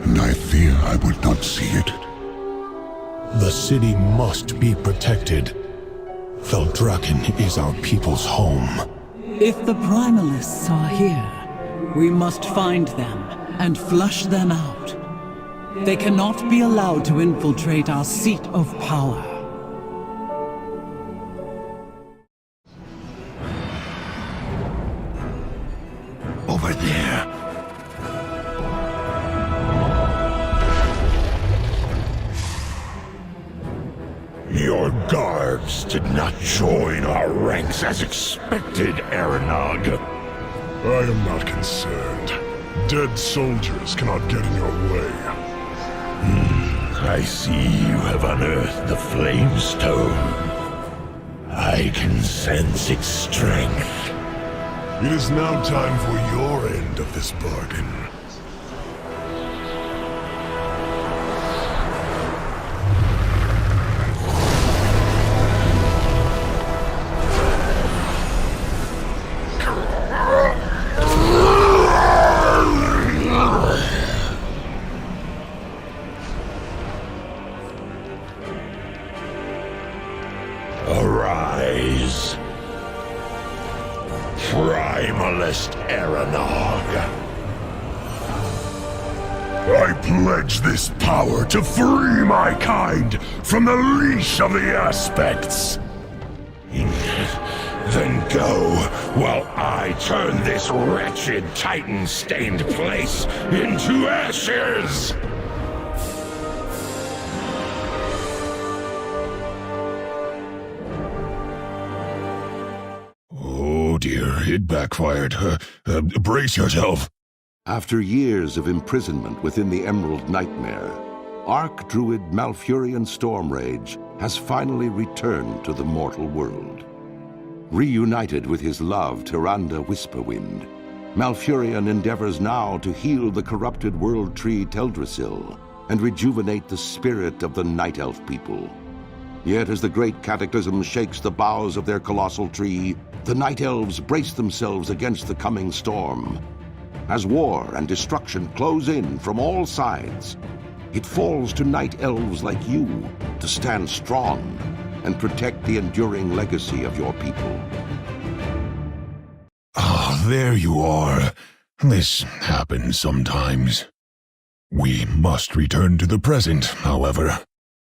and I fear I would not see it. The city must be protected. Veldraken is our people's home. If the Primalists are here, we must find them and flush them out. They cannot be allowed to infiltrate our seat of power. Over there. Your guards did not join our ranks as expected, Aranog. I am not concerned. Dead soldiers cannot get in your way. I see you have unearthed the Flame Stone. I can sense its strength. It is now time for your end of this bargain. Arise, Primalist Aranog. I pledge this power to free my kind from the leash of the Aspects. Then go, while I turn this wretched Titan-stained place into ashes! Oh dear, it backfired. Brace yourself. After years of imprisonment within the Emerald Nightmare, Archdruid Malfurion Stormrage has finally returned to the mortal world. Reunited with his love, Tyrande Whisperwind, Malfurion endeavors now to heal the corrupted world tree Teldrassil and rejuvenate the spirit of the Night Elf people. Yet as the great cataclysm shakes the boughs of their colossal tree, the Night Elves brace themselves against the coming storm. As war and destruction close in from all sides, it falls to Night Elves like you to stand strong and protect the enduring legacy of your people. Ah, there you are. This happens sometimes. We must return to the present, however.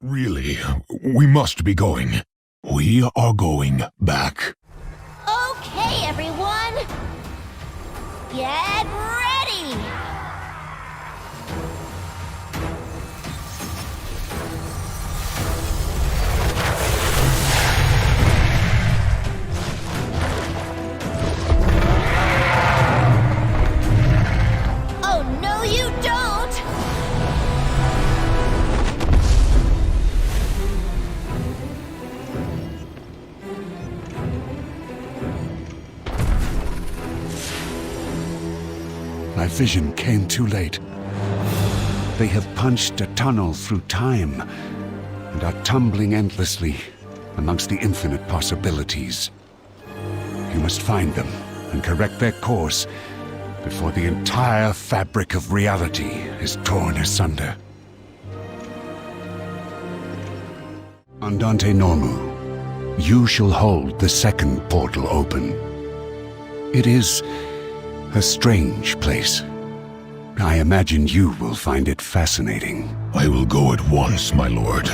Really, we must be going. We are going back. Okay, everyone! Get ready! vision came too late. They have punched a tunnel through time and are tumbling endlessly amongst the infinite possibilities. You must find them and correct their course before the entire fabric of reality is torn asunder. Andante Normu, you shall hold the second portal open. It is a strange place. I imagine you will find it fascinating. I will go at once, my lord.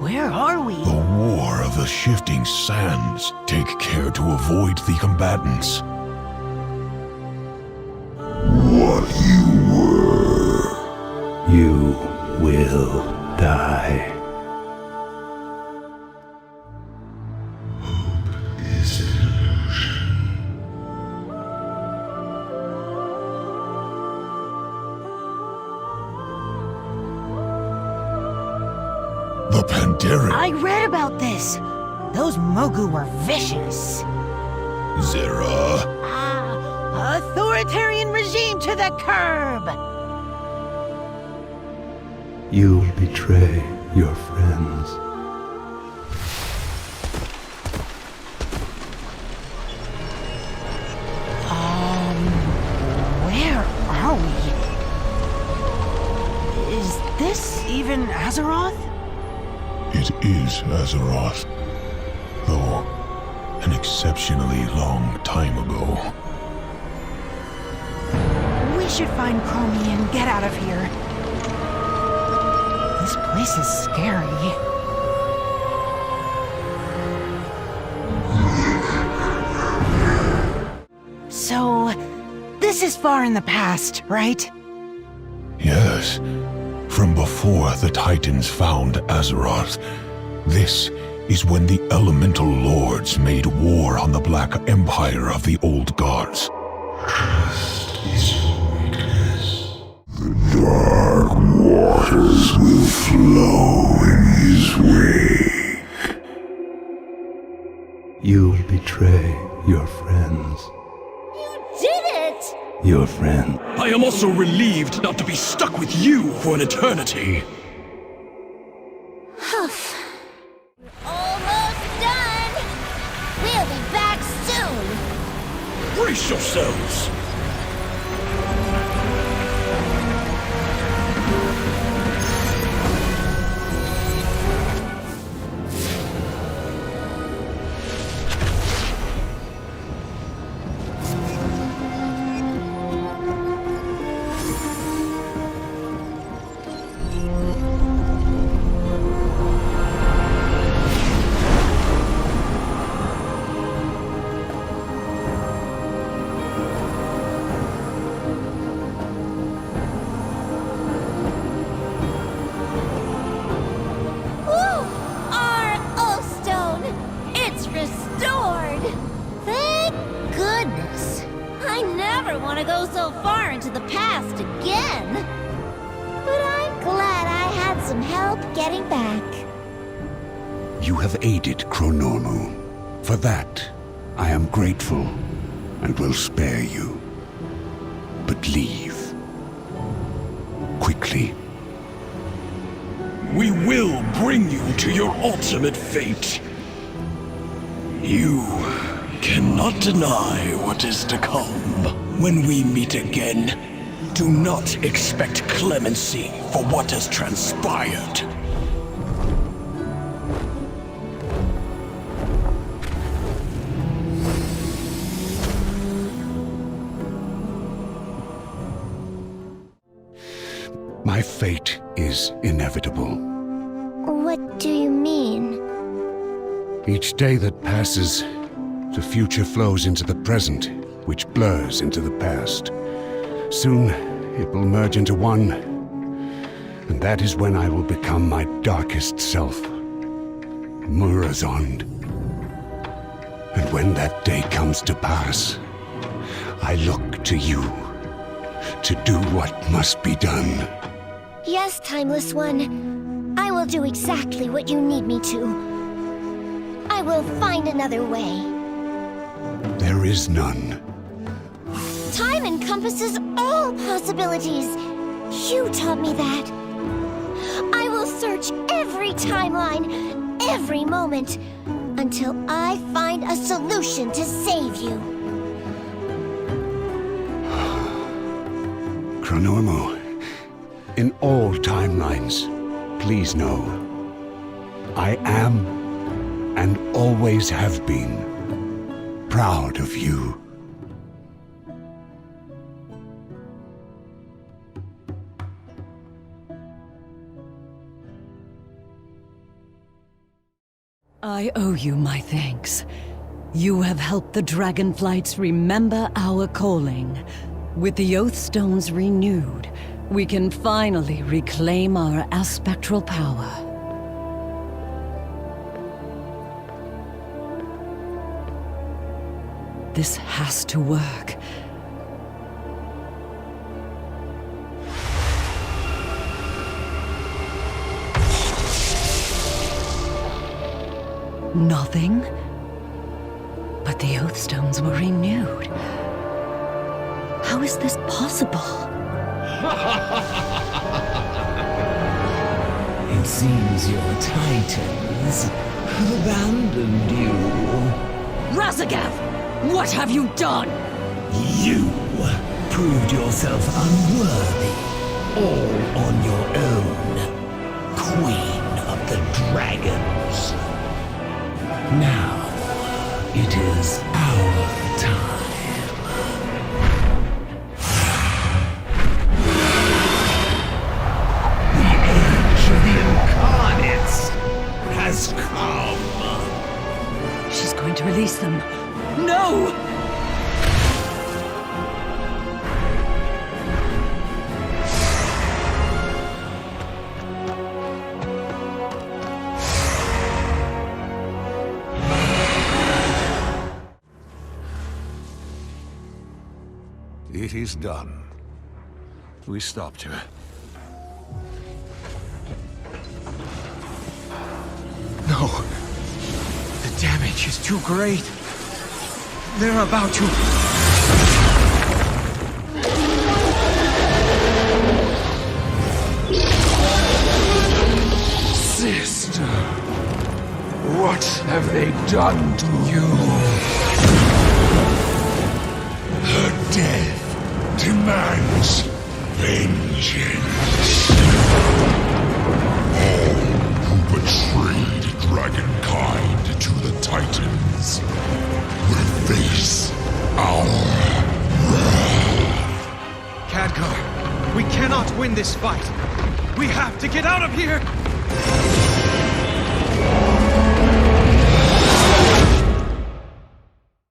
Where are we? The war of the shifting sands. Take care to avoid the combatants. What you were, you will die. Hope is an illusion. The Pandaren. I read about this. Those Mogu were vicious. Zera. Authoritarian regime to the curb! You'll betray your friends. Where are we? Is this even Azeroth? It is Azeroth, though an exceptionally long time ago. We should find Chromie and get out of here. This place is scary. So, this is far in the past, right? Yes, from before the Titans found Azeroth. This is when the Elemental Lords made war on the Black Empire of the Old Gods. Trust is weakness. The dark waters will flow in his wake. You'll betray your friends. Did it! Your friend. I am also relieved not to be stuck with you for an eternity. Huff. Almost done! We'll be back soon! Brace yourselves! You have aided Chronormu. For that, I am grateful and will spare you. But leave. Quickly. We will bring you to your ultimate fate. You cannot deny what is to come. When we meet again, do not expect clemency for what has transpired. My fate is inevitable. What do you mean? Each day that passes, the future flows into the present, which blurs into the past. Soon, it will merge into one, and that is when I will become my darkest self. Murazond. And when that day comes to pass, I look to you to do what must be done. Yes, Timeless One. I will do exactly what you need me to. I will find another way. There is none. Time encompasses all possibilities. You taught me that. I will search every timeline, every moment, until I find a solution to save you. Chronormo, in all timelines, please know, I am, and always have been, proud of you. I owe you my thanks. You have helped the Dragonflights remember our calling. With the Oath Stones renewed, we can finally reclaim our aspectral power. This has to work. Nothing? But the Oath Stones were renewed. How is this possible? It seems your titans have abandoned you. Razagath! What have you done? You proved yourself unworthy, all on your own. Queen of the Dragons. Now, it is our time. The age of the incarnates has come. She's going to release them. No! It is done. We stopped her. No. The damage is too great. They're about to... Sister, what have they done to you? Her death demands vengeance. All who betrayed dragonkind to the Titans will face our wrath. Khadgar, we cannot win this fight. We have to get out of here!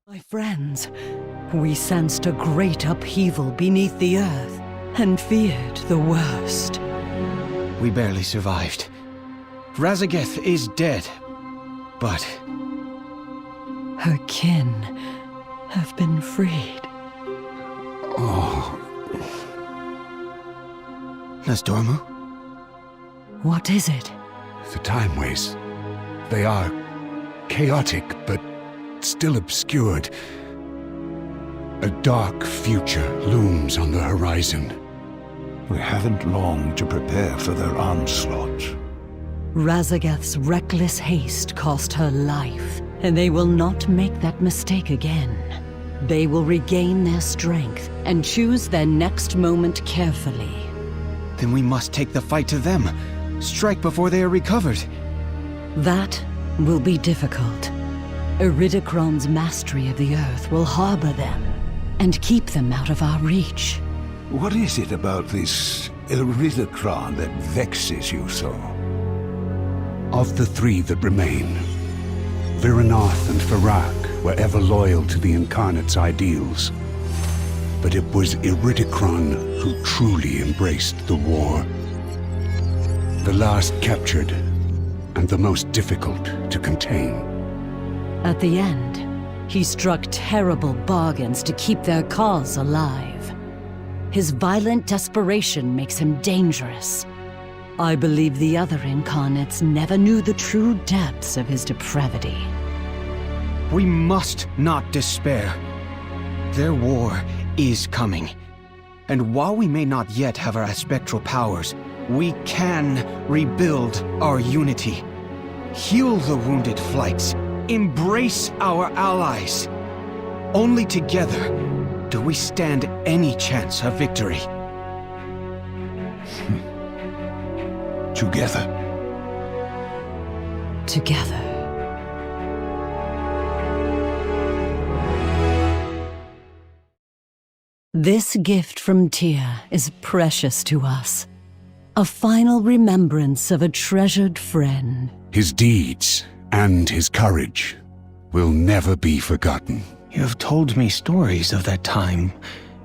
My friends, we sensed a great upheaval beneath the earth and feared the worst. We barely survived. Razagath is dead, but... her kin have been freed. Oh. Nasdormu? What is it? The timeways. They are chaotic, but still obscured. A dark future looms on the horizon. We haven't long to prepare for their onslaught. Razagath's reckless haste cost her life, and they will not make that mistake again. They will regain their strength and choose their next moment carefully. Then we must take the fight to them. Strike before they are recovered. That will be difficult. Iridikron's mastery of the Earth will harbor them and keep them out of our reach. What is it about this Iridikron that vexes you so? Of the three that remain, Viranath and Farak were ever loyal to the Incarnate's ideals. But it was Iridikron who truly embraced the war. The last captured, and the most difficult to contain. At the end, He struck terrible bargains to keep their cause alive. His violent desperation makes him dangerous. I believe the other incarnates never knew the true depths of his depravity. We must not despair. Their war is coming. And while we may not yet have our spectral powers, we can rebuild our unity. Heal the wounded flights. Embrace our allies. Only together do we stand any chance of victory. Together. Together. This gift from Tyr is precious to us. A final remembrance of a treasured friend. His deeds and his courage will never be forgotten. You have told me stories of that time,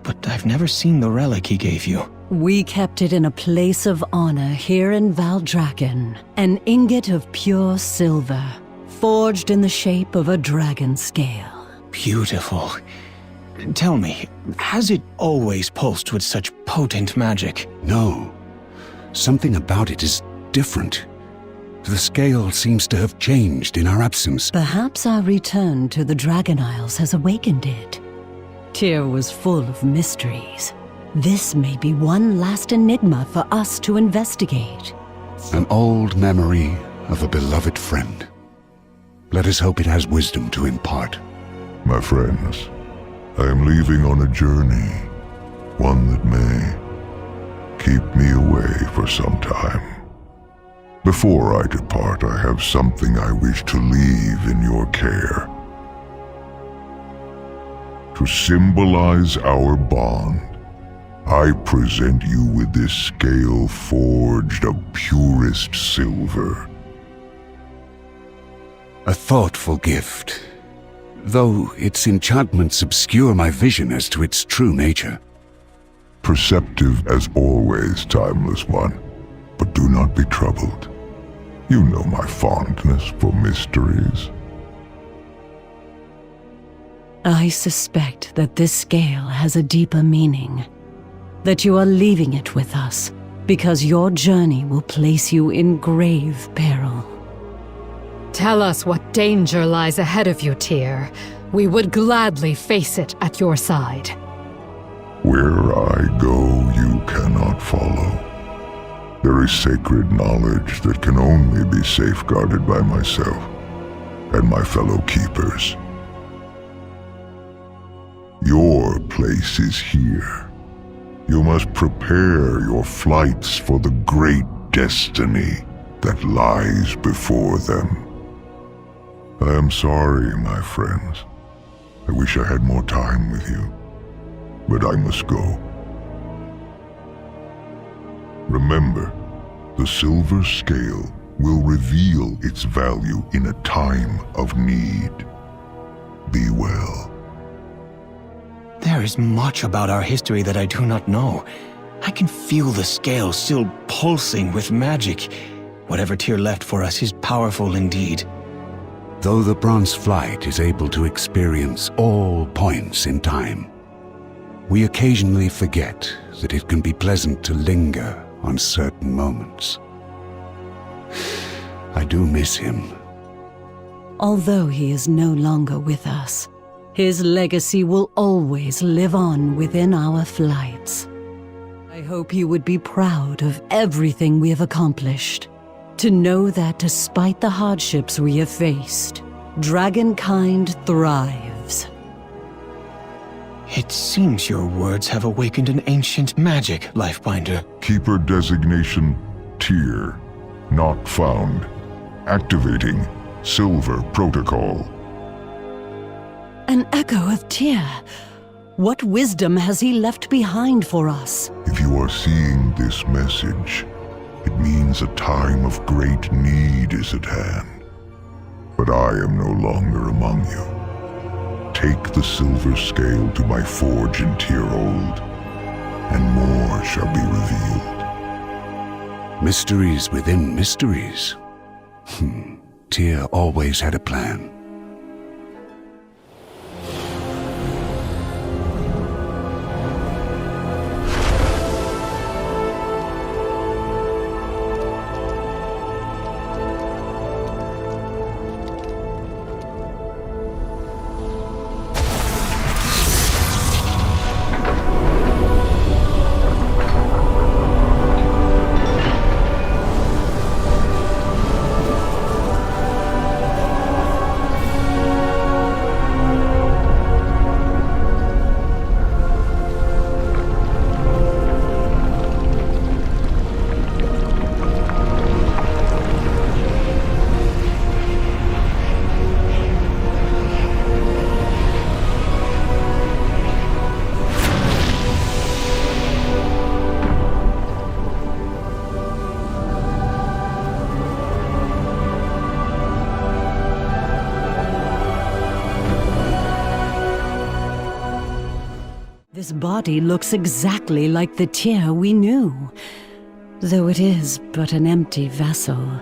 but I've never seen the relic he gave you. We kept it in a place of honor here in Valdrakken, an ingot of pure silver, forged in the shape of a dragon scale. Beautiful. Tell me, has it always pulsed with such potent magic? No. Something about it is different. The scale seems to have changed in our absence. Perhaps our return to the Dragon Isles has awakened it. Tyr was full of mysteries. This may be one last enigma for us to investigate. An old memory of a beloved friend. Let us hope it has wisdom to impart. My friends, I am leaving on a journey, one that may keep me away for some time. Before I depart, I have something I wish to leave in your care. To symbolize our bond, I present you with this scale forged of purest silver. A thoughtful gift, though its enchantments obscure my vision as to its true nature. Perceptive as always, Timeless One, but do not be troubled. You know my fondness for mysteries. I suspect that this scale has a deeper meaning. That you are leaving it with us, because your journey will place you in grave peril. Tell us what danger lies ahead of you, Tyr. We would gladly face it at your side. Where I go, you cannot follow. There is sacred knowledge that can only be safeguarded by myself and my fellow keepers. Your place is here. You must prepare your flights for the great destiny that lies before them. I am sorry, my friends. I wish I had more time with you, but I must go. Remember, the silver scale will reveal its value in a time of need. Be well. There is much about our history that I do not know. I can feel the scale still pulsing with magic. Whatever Tyr left for us is powerful indeed. Though the Bronze Flight is able to experience all points in time, we occasionally forget that it can be pleasant to linger on certain moments. I do miss him. Although he is no longer with us, his legacy will always live on within our flights. I hope you would be proud of everything we have accomplished. To know that despite the hardships we have faced, Dragonkind thrives. It seems your words have awakened an ancient magic, Lifebinder. Keeper designation Tyr. Not found. Activating Silver Protocol. An echo of Tyr. What wisdom has he left behind for us? If you are seeing this message, it means a time of great need is at hand. But I am no longer among you. Take the silver scale to my forge in Tyrhold, and more shall be revealed. Mysteries within mysteries. Tyr always had a plan. This body looks exactly like the Tyr we knew, though it is but an empty vessel,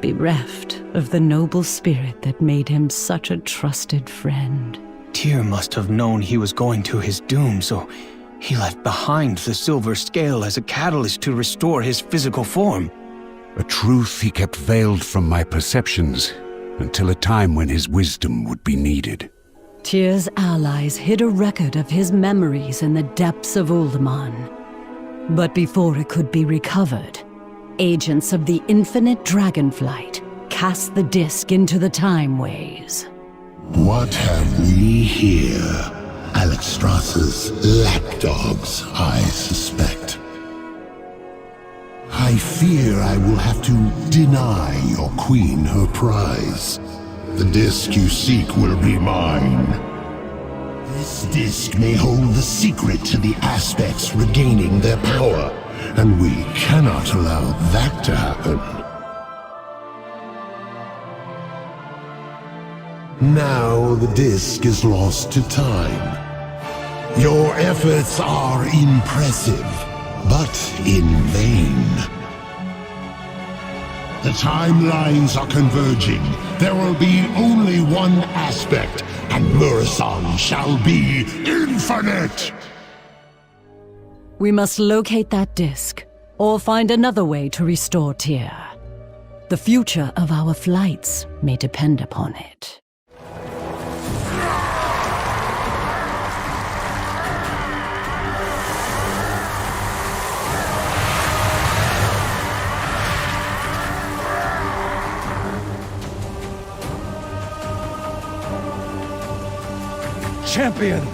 bereft of the noble spirit that made him such a trusted friend. Tyr must have known he was going to his doom, so he left behind the silver scale as a catalyst to restore his physical form. A truth he kept veiled from my perceptions until a time when his wisdom would be needed. Tyr's allies hid a record of his memories in the depths of Uldaman. But before it could be recovered, agents of the infinite Dragonflight cast the disc into the Time Ways. What have we here? Alexstrasza's lapdogs, I suspect. I fear I will have to deny your queen her prize. The disc you seek will be mine. This disc may hold the secret to the aspects regaining their power, and we cannot allow that to happen. Now the disc is lost to time. Your efforts are impressive, but in vain. The timelines are converging. There will be only one aspect, and Murasan shall be infinite! We must locate that disc, or find another way to restore Tyr. The future of our flights may depend upon it. Champion!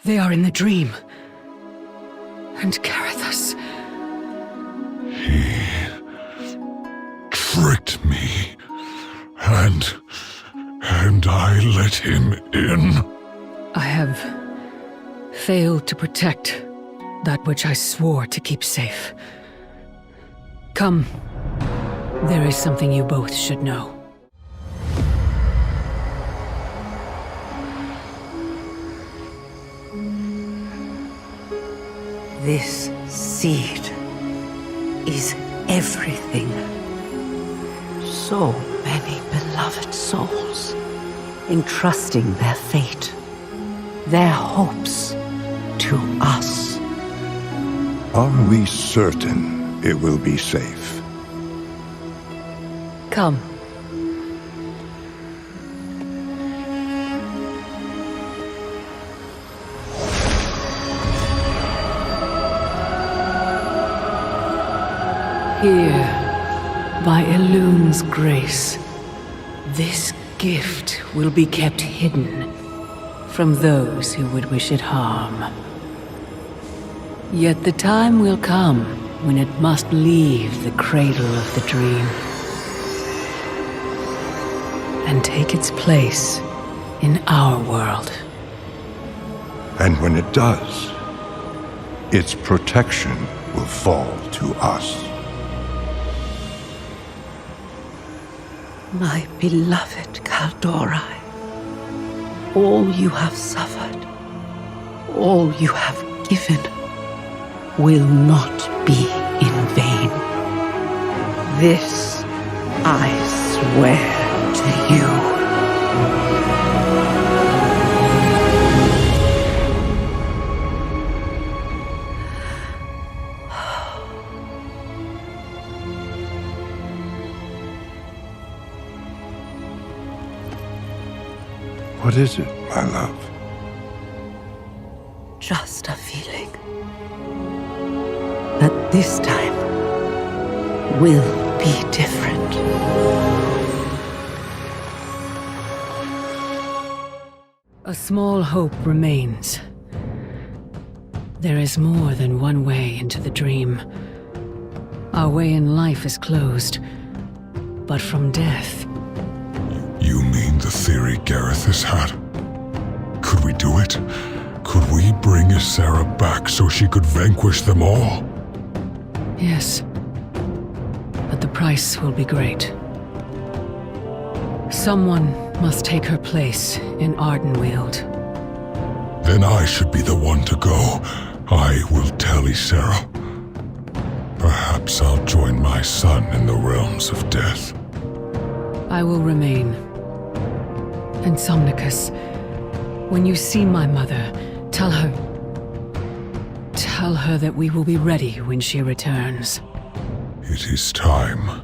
They are in the dream. And Carathas. He tricked me, and I let him in. I have failed to protect that which I swore to keep safe. Come. There is something you both should know. This seed is everything. So many beloved souls entrusting their fate, their hopes to us. Are we certain it will be safe? Come. Here, by Elun's grace, this gift will be kept hidden from those who would wish it harm. Yet the time will come when it must leave the cradle of the dream and take its place in our world. And when it does, its protection will fall to us. My beloved Kaldorai, all you have suffered, all you have given, will not be in vain. This I swear to you. What is it, my love? Just a feeling that this time will be different. A small hope remains. There is more than one way into the dream. Our way in life is closed. But from death... You mean the theory Gareth has had? Could we do it? Could we bring Ysera back so she could vanquish them all? Yes. But the price will be great. Someone must take her place in Ardenweald. Then I should be the one to go. I will tell Ysera. Perhaps I'll join my son in the realms of death. I will remain. And Somnicus, when you see my mother, tell her that we will be ready when she returns. It is time.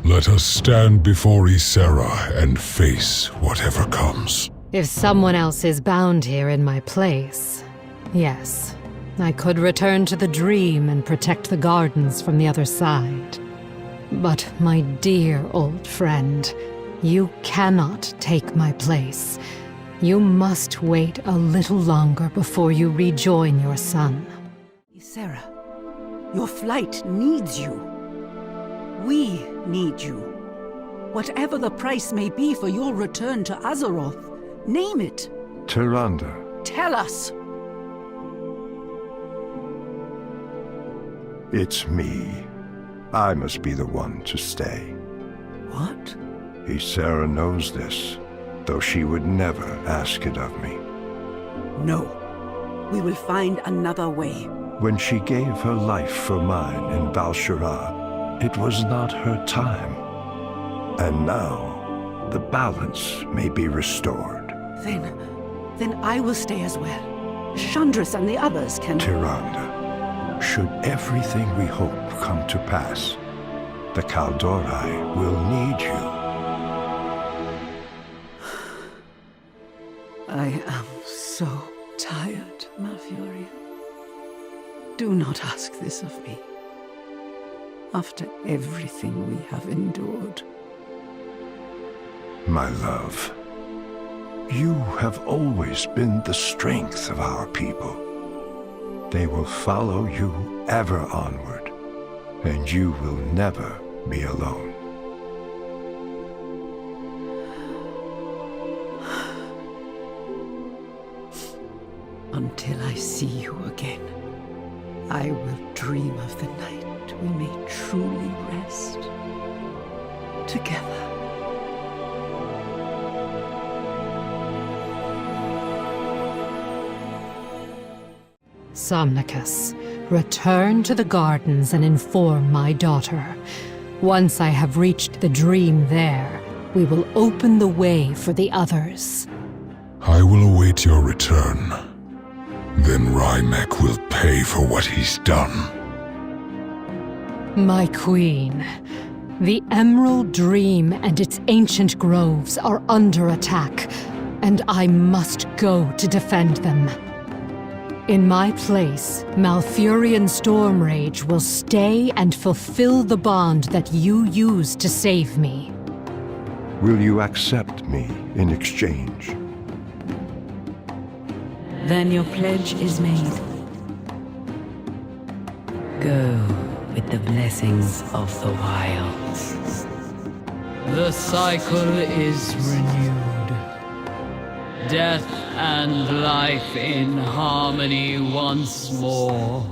Let us stand before Ysera and face whatever comes. If someone else is bound here in my place, yes, I could return to the dream and protect the gardens from the other side. But my dear old friend, you cannot take my place. You must wait a little longer before you rejoin your son. Ysera, your flight needs you. We need you. Whatever the price may be for your return to Azeroth, name it. Tyrande. Tell us. It's me. I must be the one to stay. What? Ysera knows this, though she would never ask it of me. No. We will find another way. When she gave her life for mine in Val'sharah, it was not her time. And now, the balance may be restored. Then I will stay as well. Chandris and the others can... Tyrande, should everything we hope come to pass, the Kaldorei will need you. I am so tired, Malfurion. Do not ask this of me. After everything we have endured. My love, you have always been the strength of our people. They will follow you ever onward, and you will never be alone. Until I see you again, I will dream of the night we may truly rest together. Somnicus, return to the gardens and inform my daughter. Once I have reached the dream there, we will open the way for the others. I will await your return. Then Rymek will pay for what he's done. My queen, the Emerald Dream and its ancient groves are under attack, and I must go to defend them. In my place, Malfurion Stormrage will stay and fulfill the bond that you used to save me. Will you accept me in exchange? Then your pledge is made. Go with the blessings of the wilds. The cycle is renewed. Death and life in harmony once more.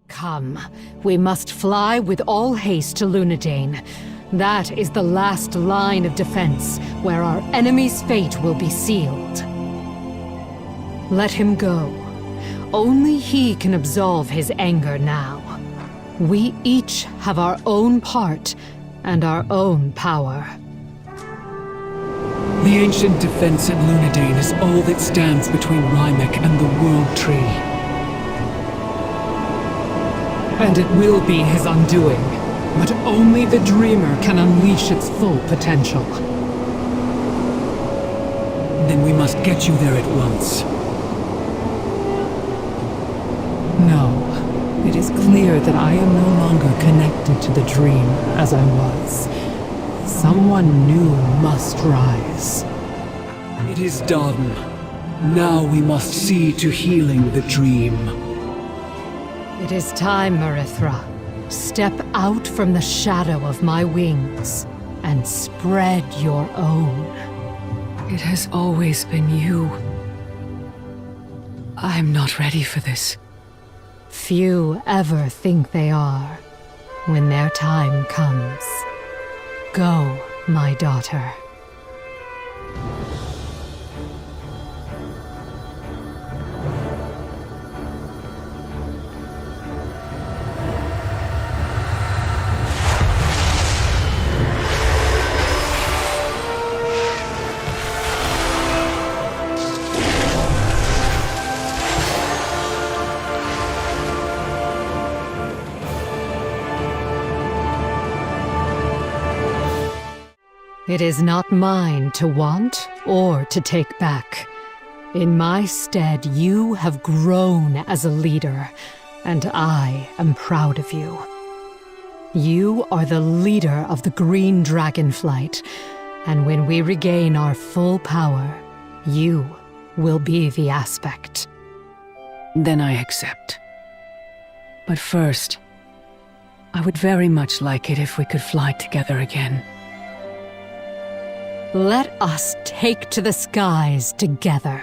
Come, we must fly with all haste to Lunadane. That is the last line of defense, where our enemy's fate will be sealed. Let him go. only he can absolve his anger now. We each have our own part and our own power. The ancient defense at Lunadane is all that stands between Rhymek and the World Tree. And it will be his undoing, but only the Dreamer can unleash its full potential. Then we must get you there at once. No, it is clear that I am no longer connected to the dream as I was. Someone new must rise. It is done. Now we must see to healing the dream. It is time, Marithra. Step out from the shadow of my wings and spread your own. It has always been you. I'm not ready for this. Few ever think they are when their time comes. Go, my daughter. It is not mine to want or to take back. In my stead, you have grown as a leader, and I am proud of you. You are the leader of the Green Dragonflight, and when we regain our full power, you will be the aspect. Then I accept. But first, I would very much like it if we could fly together again. Let us take to the skies together.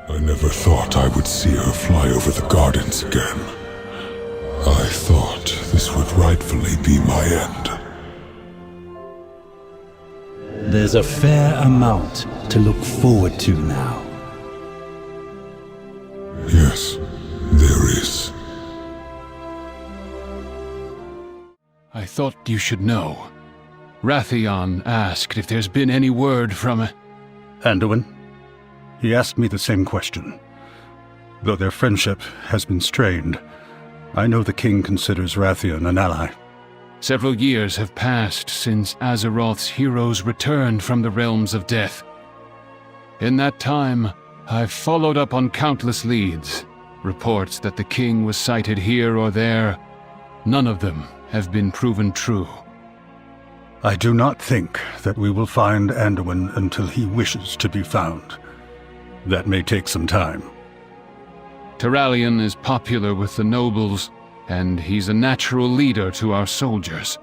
I never thought I would see her fly over the gardens again. I thought this would rightfully be my end. There's a fair amount to look forward to now. Yes, there is. I thought you should know. Rathion asked if there's been any word from... Anduin? He asked me the same question. Though their friendship has been strained, I know the king considers Rathion an ally. Several years have passed since Azeroth's heroes returned from the realms of death. In that time, I've followed up on countless leads. Reports that the king was sighted here or there. None of them have been proven true. I do not think that we will find Anduin until he wishes to be found. That may take some time. Turalyon is popular with the nobles, and he's a natural leader to our soldiers.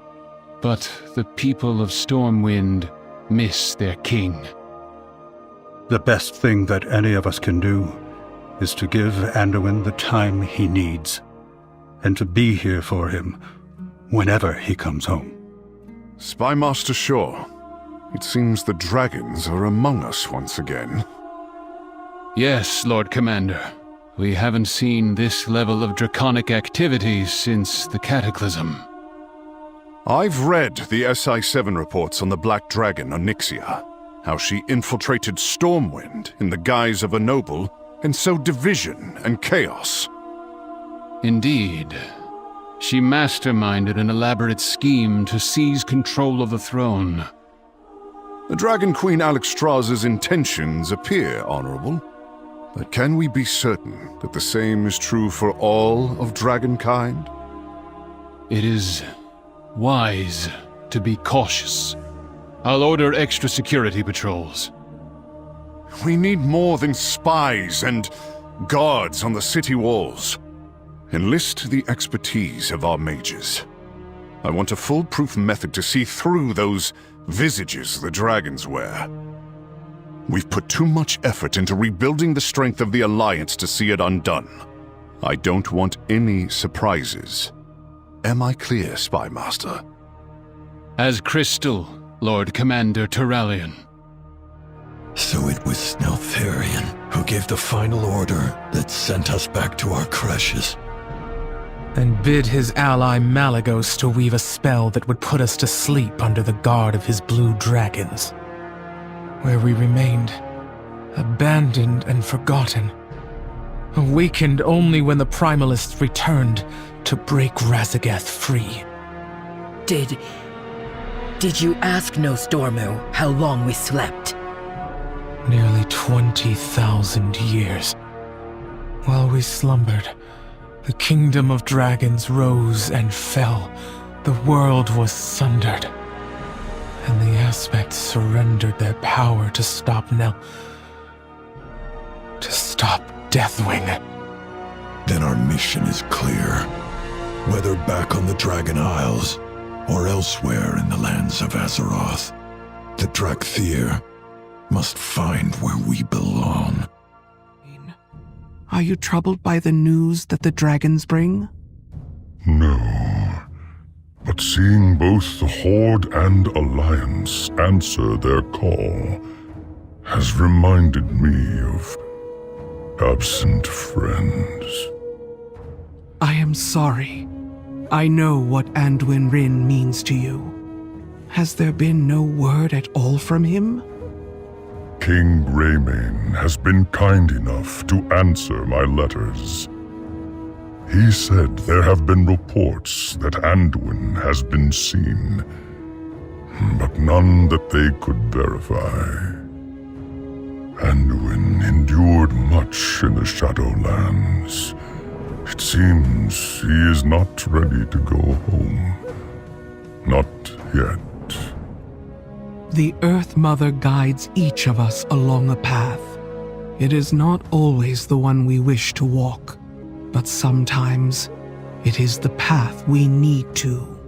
But the people of Stormwind miss their king. The best thing that any of us can do is to give Anduin the time he needs, and to be here for him whenever he comes home. Spymaster Shaw, it seems the dragons are among us once again. Yes, Lord Commander. We haven't seen this level of draconic activity since the Cataclysm. I've read the SI-7 reports on the Black Dragon Onyxia, how she infiltrated Stormwind in the guise of a noble and sowed division and chaos. Indeed. She masterminded an elaborate scheme to seize control of the throne. The Dragon Queen Alexstrasza's intentions appear honorable, but can we be certain that the same is true for all of Dragonkind? It is wise to be cautious. I'll order extra security patrols. We need more than spies and guards on the city walls. Enlist the expertise of our mages. I want a foolproof method to see through those visages the dragons wear. We've put too much effort into rebuilding the strength of the Alliance to see it undone. I don't want any surprises. Am I clear, Spymaster? As crystal, Lord Commander Turalyon. So it was Sneltharion who gave gave the final order that sent us back to our creches. And bid his ally Malagos to weave a spell that would put us to sleep under the guard of his blue dragons, where we remained, abandoned and forgotten, awakened only when the Primalists returned to break Razagath free. Did you ask Nostormu how long we slept? Nearly 20,000 years. While we slumbered, the kingdom of dragons rose and fell. The world was sundered. And the aspects surrendered their power to stop Deathwing. Then our mission is clear. Whether back on the Dragon Isles, or elsewhere in the lands of Azeroth, the Drakthir must find where we belong. Are you troubled by the news that the dragons bring? No. But seeing both the Horde and Alliance answer their call has reminded me of absent friends. I am sorry. I know what Anduin Wrynn means to you. Has there been no word at all from him? King Greymane has been kind enough to answer my letters. He said there have been reports that Anduin has been seen, but none that they could verify. Anduin endured much in the Shadowlands. It seems he is not ready to go home. Not yet. The Earth Mother guides each of us along a path. It is not always the one we wish to walk, but sometimes it is the path we need to.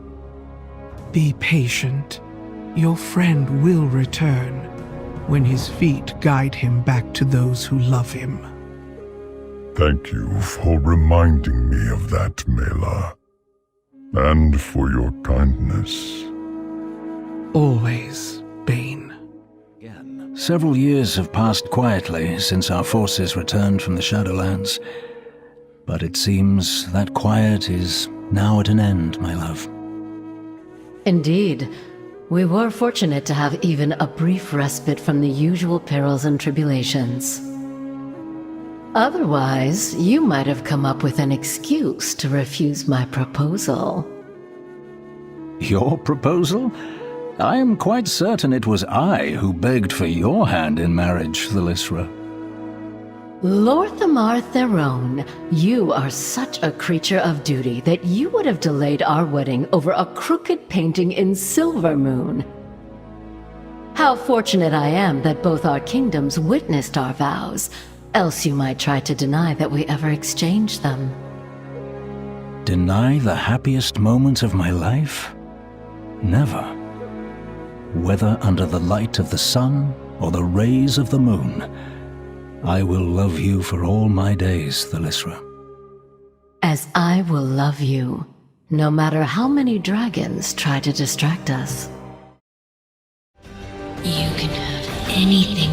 Be patient. Your friend will return when his feet guide him back to those who love him. Thank you for reminding me of that, Mela. And for your kindness. Always, Bane. Several years have passed quietly since our forces returned from the Shadowlands. But it seems that quiet is now at an end, my love. Indeed. We were fortunate to have even a brief respite from the usual perils and tribulations. Otherwise, you might have come up with an excuse to refuse my proposal. Your proposal? I am quite certain it was I who begged for your hand in marriage, Thalysra. Lorthamar Theron, you are such a creature of duty that you would have delayed our wedding over a crooked painting in Silvermoon. How fortunate I am that both our kingdoms witnessed our vows, else you might try to deny that we ever exchanged them. Deny the happiest moments of my life? Never. Whether under the light of the sun or the rays of the moon, I will love you for all my days, Thalysra. As I will love you, no matter how many dragons try to distract us. You can have anything